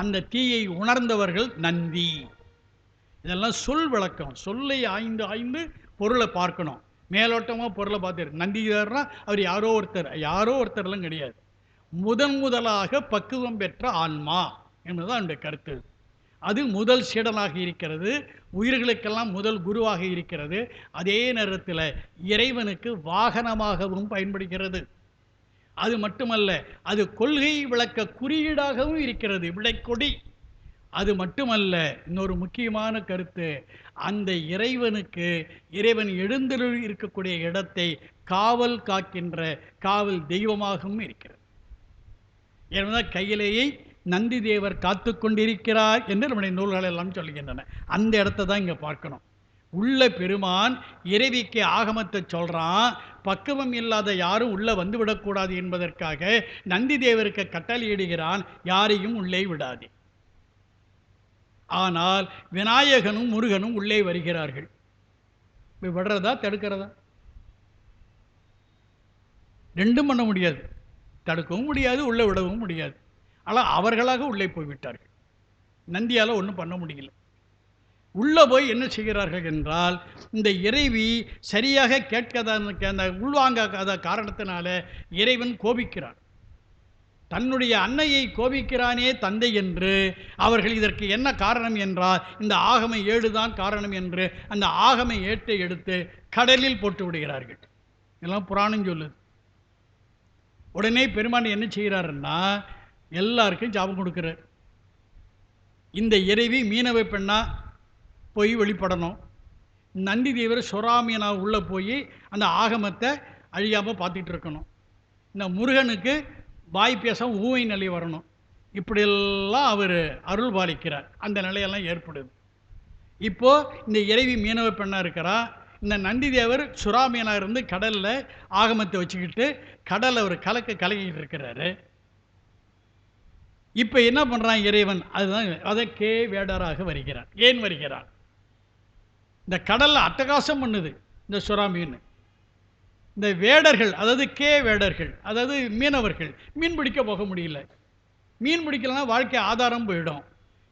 அந்த தீயை உணர்ந்தவர்கள் நந்தி. இதெல்லாம் சொல் விளக்கம். சொல்லை ஆய்ந்து ஆய்ந்து பொருளை பார்க்கணும். மேலோட்டமாக பொருளை பார்த்துரு. நந்திதர்னா அவர் யாரோ ஒருத்தர்லாம் கிடையாது. முதலாக பக்குவம் பெற்ற ஆன்மா என்பதுதான் என்னுடைய கருத்து. அது முதல் சீடனாக இருக்கிறது, உயிர்களுக்கெல்லாம் முதல் குருவாக இருக்கிறது. அதே நேரத்தில் இறைவனுக்கு வாகனமாகவும் பயன்படுகிறது. அது மட்டுமல்ல, அது கொள்கை விளக்க குறியீடாகவும் இருக்கிறது, விடைக்கொடி. அது மட்டுமல்ல, இன்னொரு முக்கியமான கருத்து, அந்த இறைவனுக்கு இறைவன் எழுந்தருள் இருக்கக்கூடிய இடத்தை காவல் காக்கின்ற காவல் தெய்வமாகவும் இருக்கிறது. ஏனென்றால் கையிலேயே நந்தி தேவர் காத்து கொண்டிருக்கிறார் என்று நம்முடைய நூல்கள் எல்லாம் சொல்கின்றன. அந்த இடத்தை தான் இங்கே பார்க்கணும். உள்ள பெருமான் இறைவிக்கு ஆகமத்தை சொல்கிறான், பக்குவம் இல்லாத யாரும் உள்ளே வந்து விடக்கூடாது என்பதற்காக நந்தி தேவருக்கு கட்டளையிடுகிறான், யாரையும் உள்ளே விடாதே. ஆனால் விநாயகனும் முருகனும் உள்ளே வருகிறார்கள். விடுறதா தடுக்கிறதா? ரெண்டும் பண்ண முடியாது. தடுக்கவும் முடியாது, உள்ளே விடவும் முடியாது. ஆனால் அவர்களாக உள்ளே போய்விட்டார்கள். நந்தியால் ஒன்றும் பண்ண முடியல. உள்ளே போய் என்ன செய்கிறார்கள் என்றால், இந்த இறைவி சரியாக கேட்காத அந்த உள்வாங்காத காரணத்தினால இறைவன் கோபிக்கிறான். தன்னுடைய அன்னையை கோபிக்கிறானே தந்தை என்று. அவர்கள் இதற்கு என்ன காரணம் என்றால், இந்த ஆகம ஏடுதான் காரணம் என்று அந்த ஆகம ஏட்டை எடுத்து கடலில் போட்டு விடுகிறார்கள். இதெல்லாம் புராணம் சொல்லுது. உடனே பெருமான் என்ன செய்கிறாருன்னா, எல்லாருக்கும் ஜாபம் கொடுக்குறார். இந்த இறைவி மீனவ பெண்ணா போய் வெளிப்படணும். நந்தி தேவர் சொராமியனா உள்ளே போய் அந்த ஆகமத்தை அழியாமல் பார்த்துட்டு இருக்கணும். இந்த முருகனுக்கு வாய் பேச ஊமை நிலை வரணும். இப்படியெல்லாம் அவர் அருள் பாலிக்கிறார். அந்த நிலையெல்லாம் ஏற்படுது. இப்போது இந்த இறைவி மீனவ பெண்ணாக இருக்கிறா. இந்த நந்தி தேவர் சுறாமியனாக இருந்து கடலில் ஆகமத்தை வச்சுக்கிட்டு கடலில் அவர் கலக்கிட்டு இருக்கிறாரு. இப்போ என்ன பண்ணுறான் இறைவன்? அதுதான் அதை கே வேடராக வருகிறார். ஏன் வருகிறார்? இந்த கடலில் அட்டகாசம் பண்ணுது இந்த சுறாமீன். இந்த வேடர்கள், அதாவது கே வேடர்கள், அதாவது மீனவர்கள் மீன் பிடிக்க போக முடியல. மீன் பிடிக்கலன்னா வாழ்க்கை ஆதாரம் போயிடும்.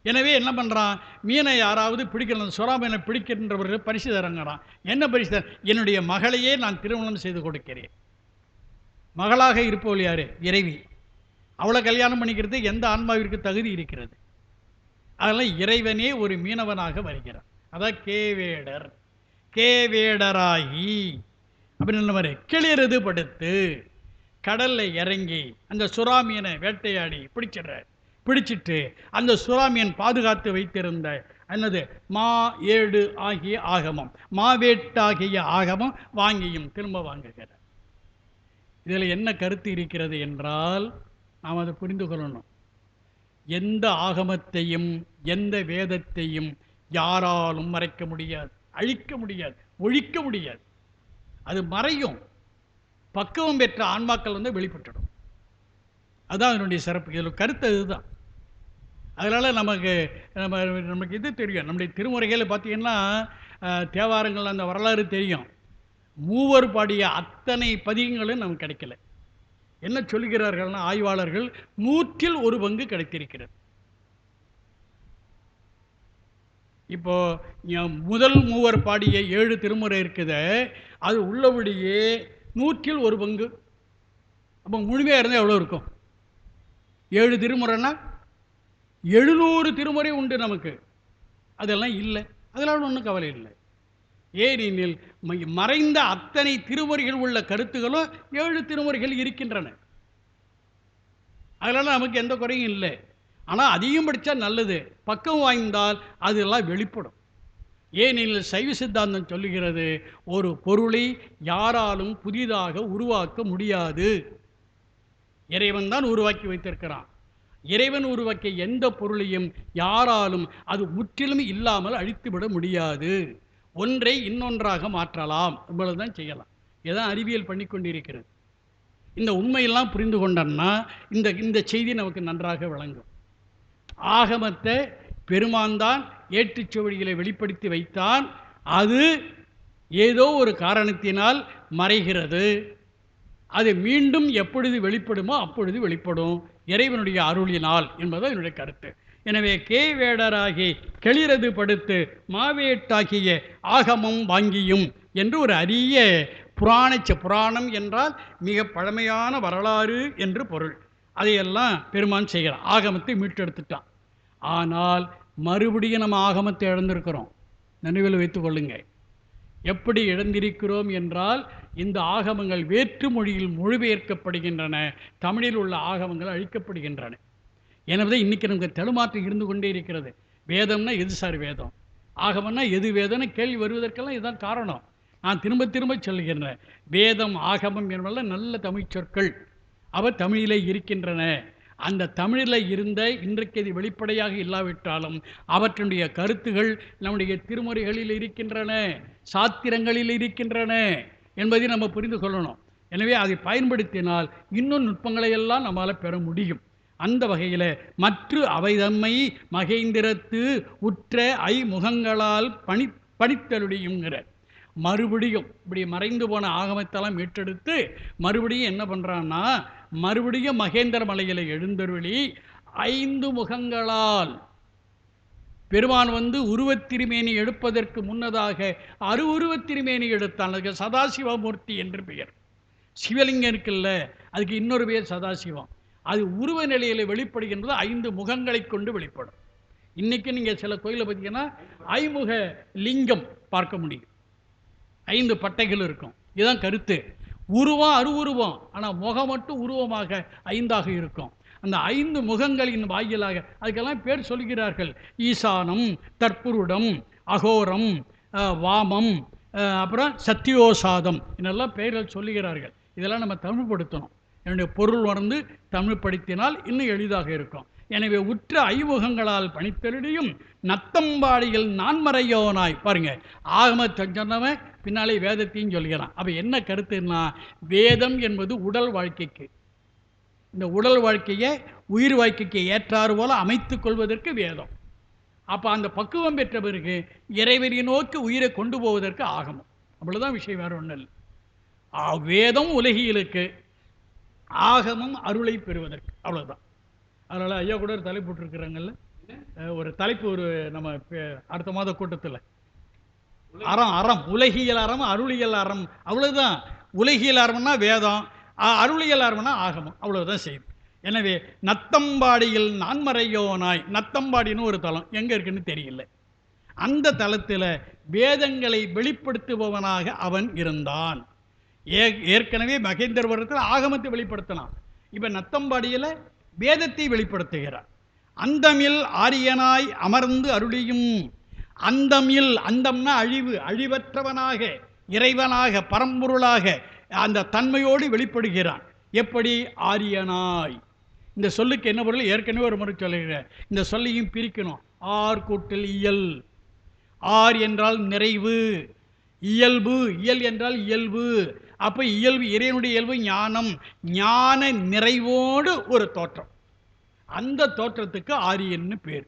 எனவே என்ன பண்ணுறான், மீனை யாராவது பிடிக்கணும், சுறா மீனை பிடிக்கின்றவர்கள் பரிசு தரங்கிறான். என்ன பரிசு தர? என்னுடைய மகளையே நான் திருமணம் செய்து கொடுக்கிறேன். மகளாக இருப்பவள் யார்? இறைவி. அவளை கல்யாணம் பண்ணிக்கிறது எந்த ஆன்மாவிற்கு தகுதி இருக்கிறது? அதெல்லாம் இறைவனே ஒரு மீனவனாக வருகிறான். அதான் கேவேடர். கேவேடராகி அப்படின்னு என்ன மாதிரி கிளியறது படுத்து கடலில் இறங்கி அந்த சுறாமியனை வேட்டையாடி பிடிச்சிட்டு அந்த சுறாமியன் பாதுகாத்து வைத்திருந்த என்னது மா ஏடு ஆகிய ஆகமம், மாவேட்டாகிய ஆகமம் வாங்கியும் திரும்ப வாங்குகிறார். இதில் என்ன கருத்து இருக்கிறது என்றால், நாம் அதை புரிந்து கொள்ளணும். எந்த ஆகமத்தையும் எந்த வேதத்தையும் யாராலும் மறைக்க முடியாது, அழிக்க முடியாது, ஒழிக்க முடியாது. அது மறையும். பக்குவம் பெற்ற ஆன்மாக்கள் வந்து வெளிப்பட்டுடும். அதுதான் அதனுடைய சிறப்பு. இதில் கருத்து அதுதான். அதனால் நமக்கு இது தெரியும். நம்முடைய திருமுறைகளை பார்த்தீங்கன்னா தேவாரங்கள் அந்த வரலாறு தெரியும். மூவர் பாடிய அத்தனை பதிகங்களும் நமக்கு கிடைக்கல. என்ன சொல்கிறார்கள்னா ஆய்வாளர்கள், 100 பங்கு கிடைத்திருக்கிறது. இப்போ முதல் மூவர் பாடிய 7 திருமுறை இருக்குது, அது உள்ளபடியே 100 பங்கு. அப்போ முழுமையாக இருந்தால் எவ்வளோ இருக்கும்? 7 திருமுறைன்னா 700 திருமுறை உண்டு நமக்கு. அதெல்லாம் இல்லை. அதெல்லாம் ஒன்றும் கவலை இல்லை. ஏனெனில் மறைந்த அத்தனை திருமுறைகள் உள்ள கருத்துகளும் 7 திருமுறைகள் இருக்கின்றன. அதனால் நமக்கு எந்த குறையும் இல்லை. ஆனால் அதிகம் படித்தா நல்லது. பக்கம் வாய்ந்தால் அதெல்லாம் வெளிப்படும். ஏனெனில் சைவ சித்தாந்தம் சொல்லுகிறது, ஒரு பொருளை யாராலும் புதிதாக உருவாக்க முடியாது. இறைவன் தான் உருவாக்கி வைத்திருக்கிறான். இறைவன் உருவாக்கிய எந்த பொருளையும் யாராலும் அது முற்றிலும் இல்லாமல் அழித்துவிட முடியாது. ஒன்றை இன்னொன்றாக மாற்றலாம், இவ்வளவுதான் செய்யலாம். இதான் அறிவியல் பண்ணி கொண்டிருக்கிறது. இந்த உண்மையெல்லாம் புரிந்து கொண்டோம்னா இந்த செய்தி நமக்கு நன்றாக விளங்கும். ஆகமத்தை பெருமான் தான் ஏற்றுச்சுவடிகளை வெளிப்படுத்தி வைத்தான். அது ஏதோ ஒரு காரணத்தினால் மறைகிறது. அது மீண்டும் எப்பொழுது வெளிப்படுமோ அப்பொழுது வெளிப்படும், இறைவனுடைய அருளினால் என்பது என்னுடைய கருத்து. எனவே கேவேடராகி கிளிரது படுத்து மாவேட்டாகிய ஆகமம் வாங்கியும் என்று ஒரு அரிய புராணம் என்றால் மிக பழமையான வரலாறு என்று பொருள். அதையெல்லாம் பெருமான் செய்கிறான். ஆகமத்தை மீட்டெடுத்துட்டான். ஆனால் மறுபடியும் நம்ம ஆகமத்தை இழந்திருக்கிறோம். நினைவில் வைத்துக் கொள்ளுங்க. எப்படி இழந்திருக்கிறோம் என்றால், இந்த ஆகமங்கள் வேற்று மொழியில் மொழிபெயர்க்கப்படுகின்றன, தமிழில் உள்ள ஆகமங்கள் அழிக்கப்படுகின்றன. எனவே இன்றைக்கி நமக்கு தடுமாற்றம் இருந்து கொண்டே இருக்கிறது. வேதம்னா எது சார் வேதம், ஆகமம்னா எது வேதம்னு கேள்வி வருவதற்கெல்லாம் இதுதான் காரணம். நான் திரும்ப திரும்ப சொல்லுகின்றேன், வேதம் ஆகமம் என்பதெல்லாம் நல்ல தமிழ் சொற்கள், அவை தமிழிலே இருக்கின்றன. அந்த தமிழில் இருந்த இன்றைக்கு இது வெளிப்படையாக இல்லாவிட்டாலும் அவற்றுடைய கருத்துகள் நம்முடைய திருமுறைகளில் இருக்கின்றன, சாத்திரங்களில் இருக்கின்றன என்பதை நம்ம புரிந்து கொள்ளணும். எனவே அதை பயன்படுத்தினால் இன்னும் நுட்பங்களை எல்லாம் நம்மால் பெற முடியும். அந்த வகையில் மற்ற அவைதம்மை மகேந்திரத்து உற்ற ஐமுகங்களால் பணித்தலுடையுங்கிற மறுபடியும் இப்படி மறைந்து போன ஆகமத்தெல்லாம் மீட்டெடுத்து மறுபடியும் என்ன பண்ணுறான்னா, மறுபடியும் மகேந்திர மலையில் எழுந்தருளி 5 முகங்களால் பெருமான் உருவத்திருமேனி எடுப்பதற்கு முன்னதாக அருவுருவத்திருமேனி எடுத்தான். அதுக்கு சதாசிவமூர்த்தி என்று பெயர். சிவலிங்கம் இருக்குல்ல, அதுக்கு இன்னொரு பெயர் சதாசிவம். அது உருவ நிலையில் வெளிப்படுகின்றது, 5 முகங்களை கொண்டு வெளிப்படும். இன்றைக்கி நீங்கள் சில கோயிலை பார்த்தீங்கன்னா ஐமுக லிங்கம் பார்க்க முடியும், 5 பட்டைகள் இருக்கும். இதுதான் கருத்து. உருவம் அருவுருவம், ஆனால் முகம் மட்டும் உருவமாக 5ஆக இருக்கும். அந்த 5 முகங்களின் வாயிலாக அதுக்கெல்லாம் பேர் சொல்கிறார்கள். ஈசானம், தற்புருடம், அகோரம், வாமம், அப்புறம் சத்தியோசாதம், இதெல்லாம் பெயர்கள் சொல்லுகிறார்கள். இதெல்லாம் நம்ம தமிழ்படுத்தணும். என்னுடைய பொருள் தமிழ்படுத்தினால் இன்னும் எளிதாக இருக்கும். எனவே உற்ற ஐமுகங்களால் பணித்தருடையும் நத்தம்பாடியில் நான்மறையோனாய். பாருங்க, ஆகம சொன்னவன் பின்னாலே வேதத்தையும் சொல்கிறான். அப்போ என்ன கருத்துன்னா, வேதம் என்பது உடல் வாழ்க்கைக்கு, இந்த உடல் வாழ்க்கையை உயிர் வாழ்க்கைக்கு ஏற்றாறு போல அமைத்துக் கொள்வதற்கு வேதம். அப்போ அந்த பக்குவம் பெற்ற பிறகு இறைவனை நோக்கி உயிரை கொண்டு போவதற்கு ஆகமம். அவ்வளோதான் விஷயம், வேறு ஒன்றும் இல்லை. வேதம் உலகியலுக்கு, ஆகமம் அருளை பெறுவதற்கு, அவ்வளோதான். அதனால் ஐயா கூட ஒரு தலைப்பு போட்டிருக்கிறாங்கல்ல, ஒரு தலைப்பு, ஒரு நம்ம அடுத்த மாத கூட்டத்தில் அறம் உலகியல் அறம் அருளியல் அறம், அவ்வளோதான். உலகியல் அறம்னா வேதம், அருளியல் அறம்னா ஆகமம், அவ்வளோதான் செய்யுது. எனவே நத்தம்பாடியில் நான்மறையோனாய், நத்தம்பாடின்னு ஒரு தலம் எங்கே இருக்குன்னு தெரியல, அந்த தலத்தில் வேதங்களை வெளிப்படுத்துபவனாக அவன் இருந்தான். ஏற்கனவே மகேந்திரபுரத்தில் ஆகமத்தை வெளிப்படுத்தினான். இப்போ நத்தம்பாடியில் வேதத்தை வெளிப்படுத்துகிறார். அந்தமில் ஆரியனாய் அமர்ந்து அருளியும், அந்தமில், அந்தம்னா அழிவு, அழிவற்றவனாக இறைவனாக பரம்பொருளாக அந்த தன்மையோடு வெளிப்படுகிறான். எப்படி? ஆரியனாய். இந்த சொல்லுக்கு என்ன பொருள்? ஏற்கனவே ஒரு முறை சொல்லுகிறேன். இந்த சொல்லையும் பிரிக்கணும். ஆர் கூட்டல் இயல். ஆர் என்றால் நிறைவு, இயல்பு, இயல் என்றால் இயல்பு. அப்போ இயல்பு, இறைவனுடைய இயல்பு ஞானம், ஞான நிறைவோடு ஒரு தோற்றம். அந்த தோற்றத்துக்கு ஆரியன்னு பேர்.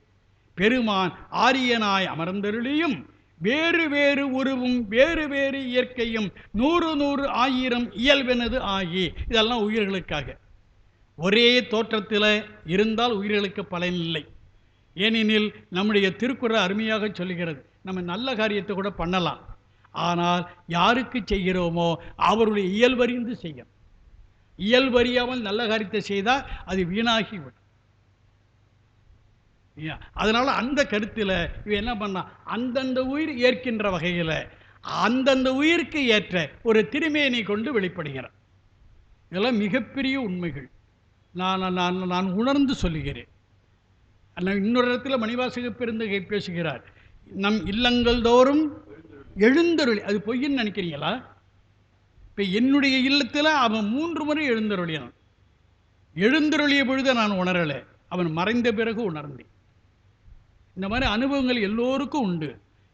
பெருமான் ஆரியனாய் அமர்ந்தருளியும் வேறு வேறு உருவும் வேறு வேறு இயற்கையும் 100 100 1000 இயல்பெனது ஆகி, இதெல்லாம் உயிர்களுக்காக. ஒரே தோற்றத்தில் இருந்தால் உயிர்களுக்கு பலன் இல்லை. ஏனெனில் நம்முடைய திருக்குறள் அருமையாக சொல்லுகிறது, நம்ம நல்ல காரியத்தை கூட பண்ணலாம், ஆனால் யாருக்கு செய்கிறோமோ அவருடைய இயல்பறிந்து செய்யும். இயல்பறியாமல் நல்ல காரியத்தை செய்தால் அது வீணாகிவிடும். அதனால் அந்த கருத்தில் இவன் என்ன பண்ணா, அந்தந்த உயிர் ஏற்கின்ற வகையில் அந்தந்த உயிருக்கு ஏற்ற ஒரு திருமேனி கொண்டு வெளிப்படுகிறார். இதெல்லாம் மிகப்பெரிய உண்மைகள். நான் உணர்ந்து சொல்லுகிறேன். இன்னொரு இடத்துல மணிவாசக பெருந்தகை பேசுகிறார், நம் இல்லங்கள் தோறும் எழுந்தருளி. அது பொய்ன்னு நினைக்கிறீங்களா? இப்போ என்னுடைய இல்லத்தில் அவன் 3 முறை எழுந்தருளியான். எழுந்தருளிய பொழுது நான் உணரலை, அவன் மறைந்த பிறகு உணர்ந்தேன். இந்த மாதிரி அனுபவங்கள் எல்லோருக்கும் உண்டு.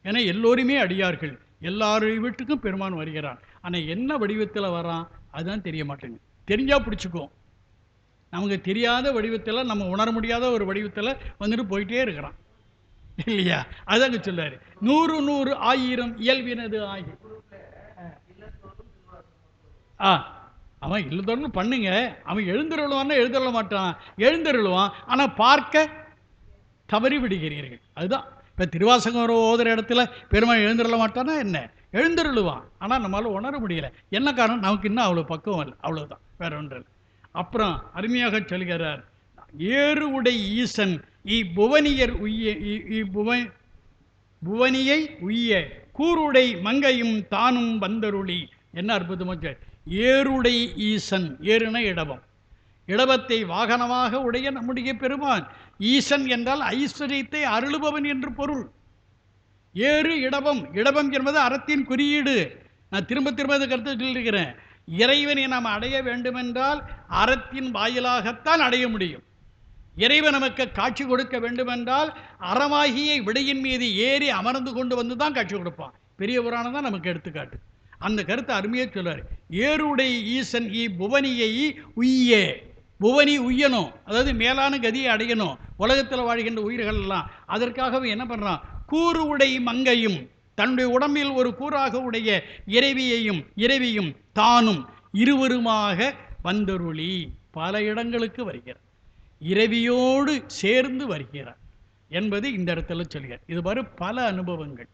ஏன்னா எல்லோருமே அடியார்கள், எல்லாருடைய வீட்டுக்கும் பெருமான் வருகிறான். ஆனால் என்ன வடிவத்தில் வரான் அதுதான் தெரிய மாட்டேங்குது. தெரிஞ்சால் பிடிச்சிக்குவோம். நமக்கு தெரியாத வடிவத்தில், நம்ம உணர முடியாத ஒரு வடிவத்தில் வந்துட்டு போயிட்டே இருக்கிறான் இல்லையா? அதாங்க சொல்லாரு, 100 100 1000 இயல்பினது ஆகி. அவன் இல்லத்தோடு பண்ணுங்க. அவன் எழுந்தருளுவான்னா எழுந்தருள மாட்டான், எழுந்தருளுவான், ஆனால் பார்க்க தவறி விடுகிறீர்கள். அதுதான். இப்போ திருவாசகம் ஓதுற இடத்துல பெருமாள் எழுந்தருள மாட்டானா என்ன? எழுந்தருளுவான், ஆனால் நம்மளால் உணர முடியல. என்ன காரணம்? நமக்கு இன்னும் அவ்வளோ பக்குவம் இல்லை, அவ்வளோதான், வேற ஒன்று இல்லை. அப்புறம் அருமையாக சொல்கிறார், ஏறு உடை ஈசன் புவனியர் உய்ய, புவனியை உய்ய கூருடை மங்கையும் தானும் வந்தருளி. என்ன அற்புதமாக ஏருடை ஈசன். ஏறுன இடபம். இடபத்தை வாகனமாக உடைய நம்முடைய பெருமான். ஈசன் என்றால் ஐஸ்வர்யத்தை அருளுபவன் என்று பொருள். ஏறு இடபம். இடபம் என்பது அறத்தின் குறியீடு. நான் திரும்ப திரும்ப இந்த கருத்தை சொல்லியிருக்கிறேன். இறைவனை நாம் அடைய வேண்டுமென்றால் அறத்தின் வாயிலாகத்தான் அடைய முடியும். இறைவன் நமக்கு காட்சி கொடுக்க வேண்டுமென்றால் அறமாகிய விடையின் மீது ஏறி அமர்ந்து கொண்டு வந்து தான் காட்சி கொடுப்பான். பெரிய புராணம் தான் நமக்கு எடுத்துக்காட்டு. அந்த கருத்தை அருமையாக சொல்றாரு. ஏருடை ஈசன் புவனியை உய்யே. புவனி உய்யணும், அதாவது மேலான கதியை அடையணும். உலகத்தில் வாழ்கின்ற உயிர்கள் எல்லாம் அதற்காகவே என்ன பண்ணுறான்? கூறு உடை மங்கையும், தன்னுடைய உடம்பில் ஒரு கூறாக உடைய இறைவியும் தானும் இருவருமாக வந்தருளி பல இடங்களுக்கு வருகிறார். இறைவியோடு சேர்ந்து வருகிறார் என்பது இந்த இடத்துல சொல்கிறார். இது மாதிரி பல அனுபவங்கள்.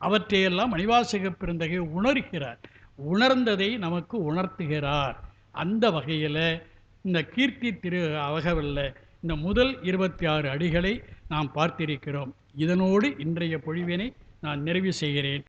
அவற்றையெல்லாம் மணிவாசக பெருந்தகை உணர்கிறார். உணர்ந்ததை நமக்கு உணர்த்துகிறார். அந்த வகையில் இந்த கீர்த்தி திரு அவகவல்ல இந்த முதல் 26 அடிகளை நாம் பார்த்திருக்கிறோம். இதனோடு இன்றைய பொழிவினை நான் நிறைவு செய்கிறேன்.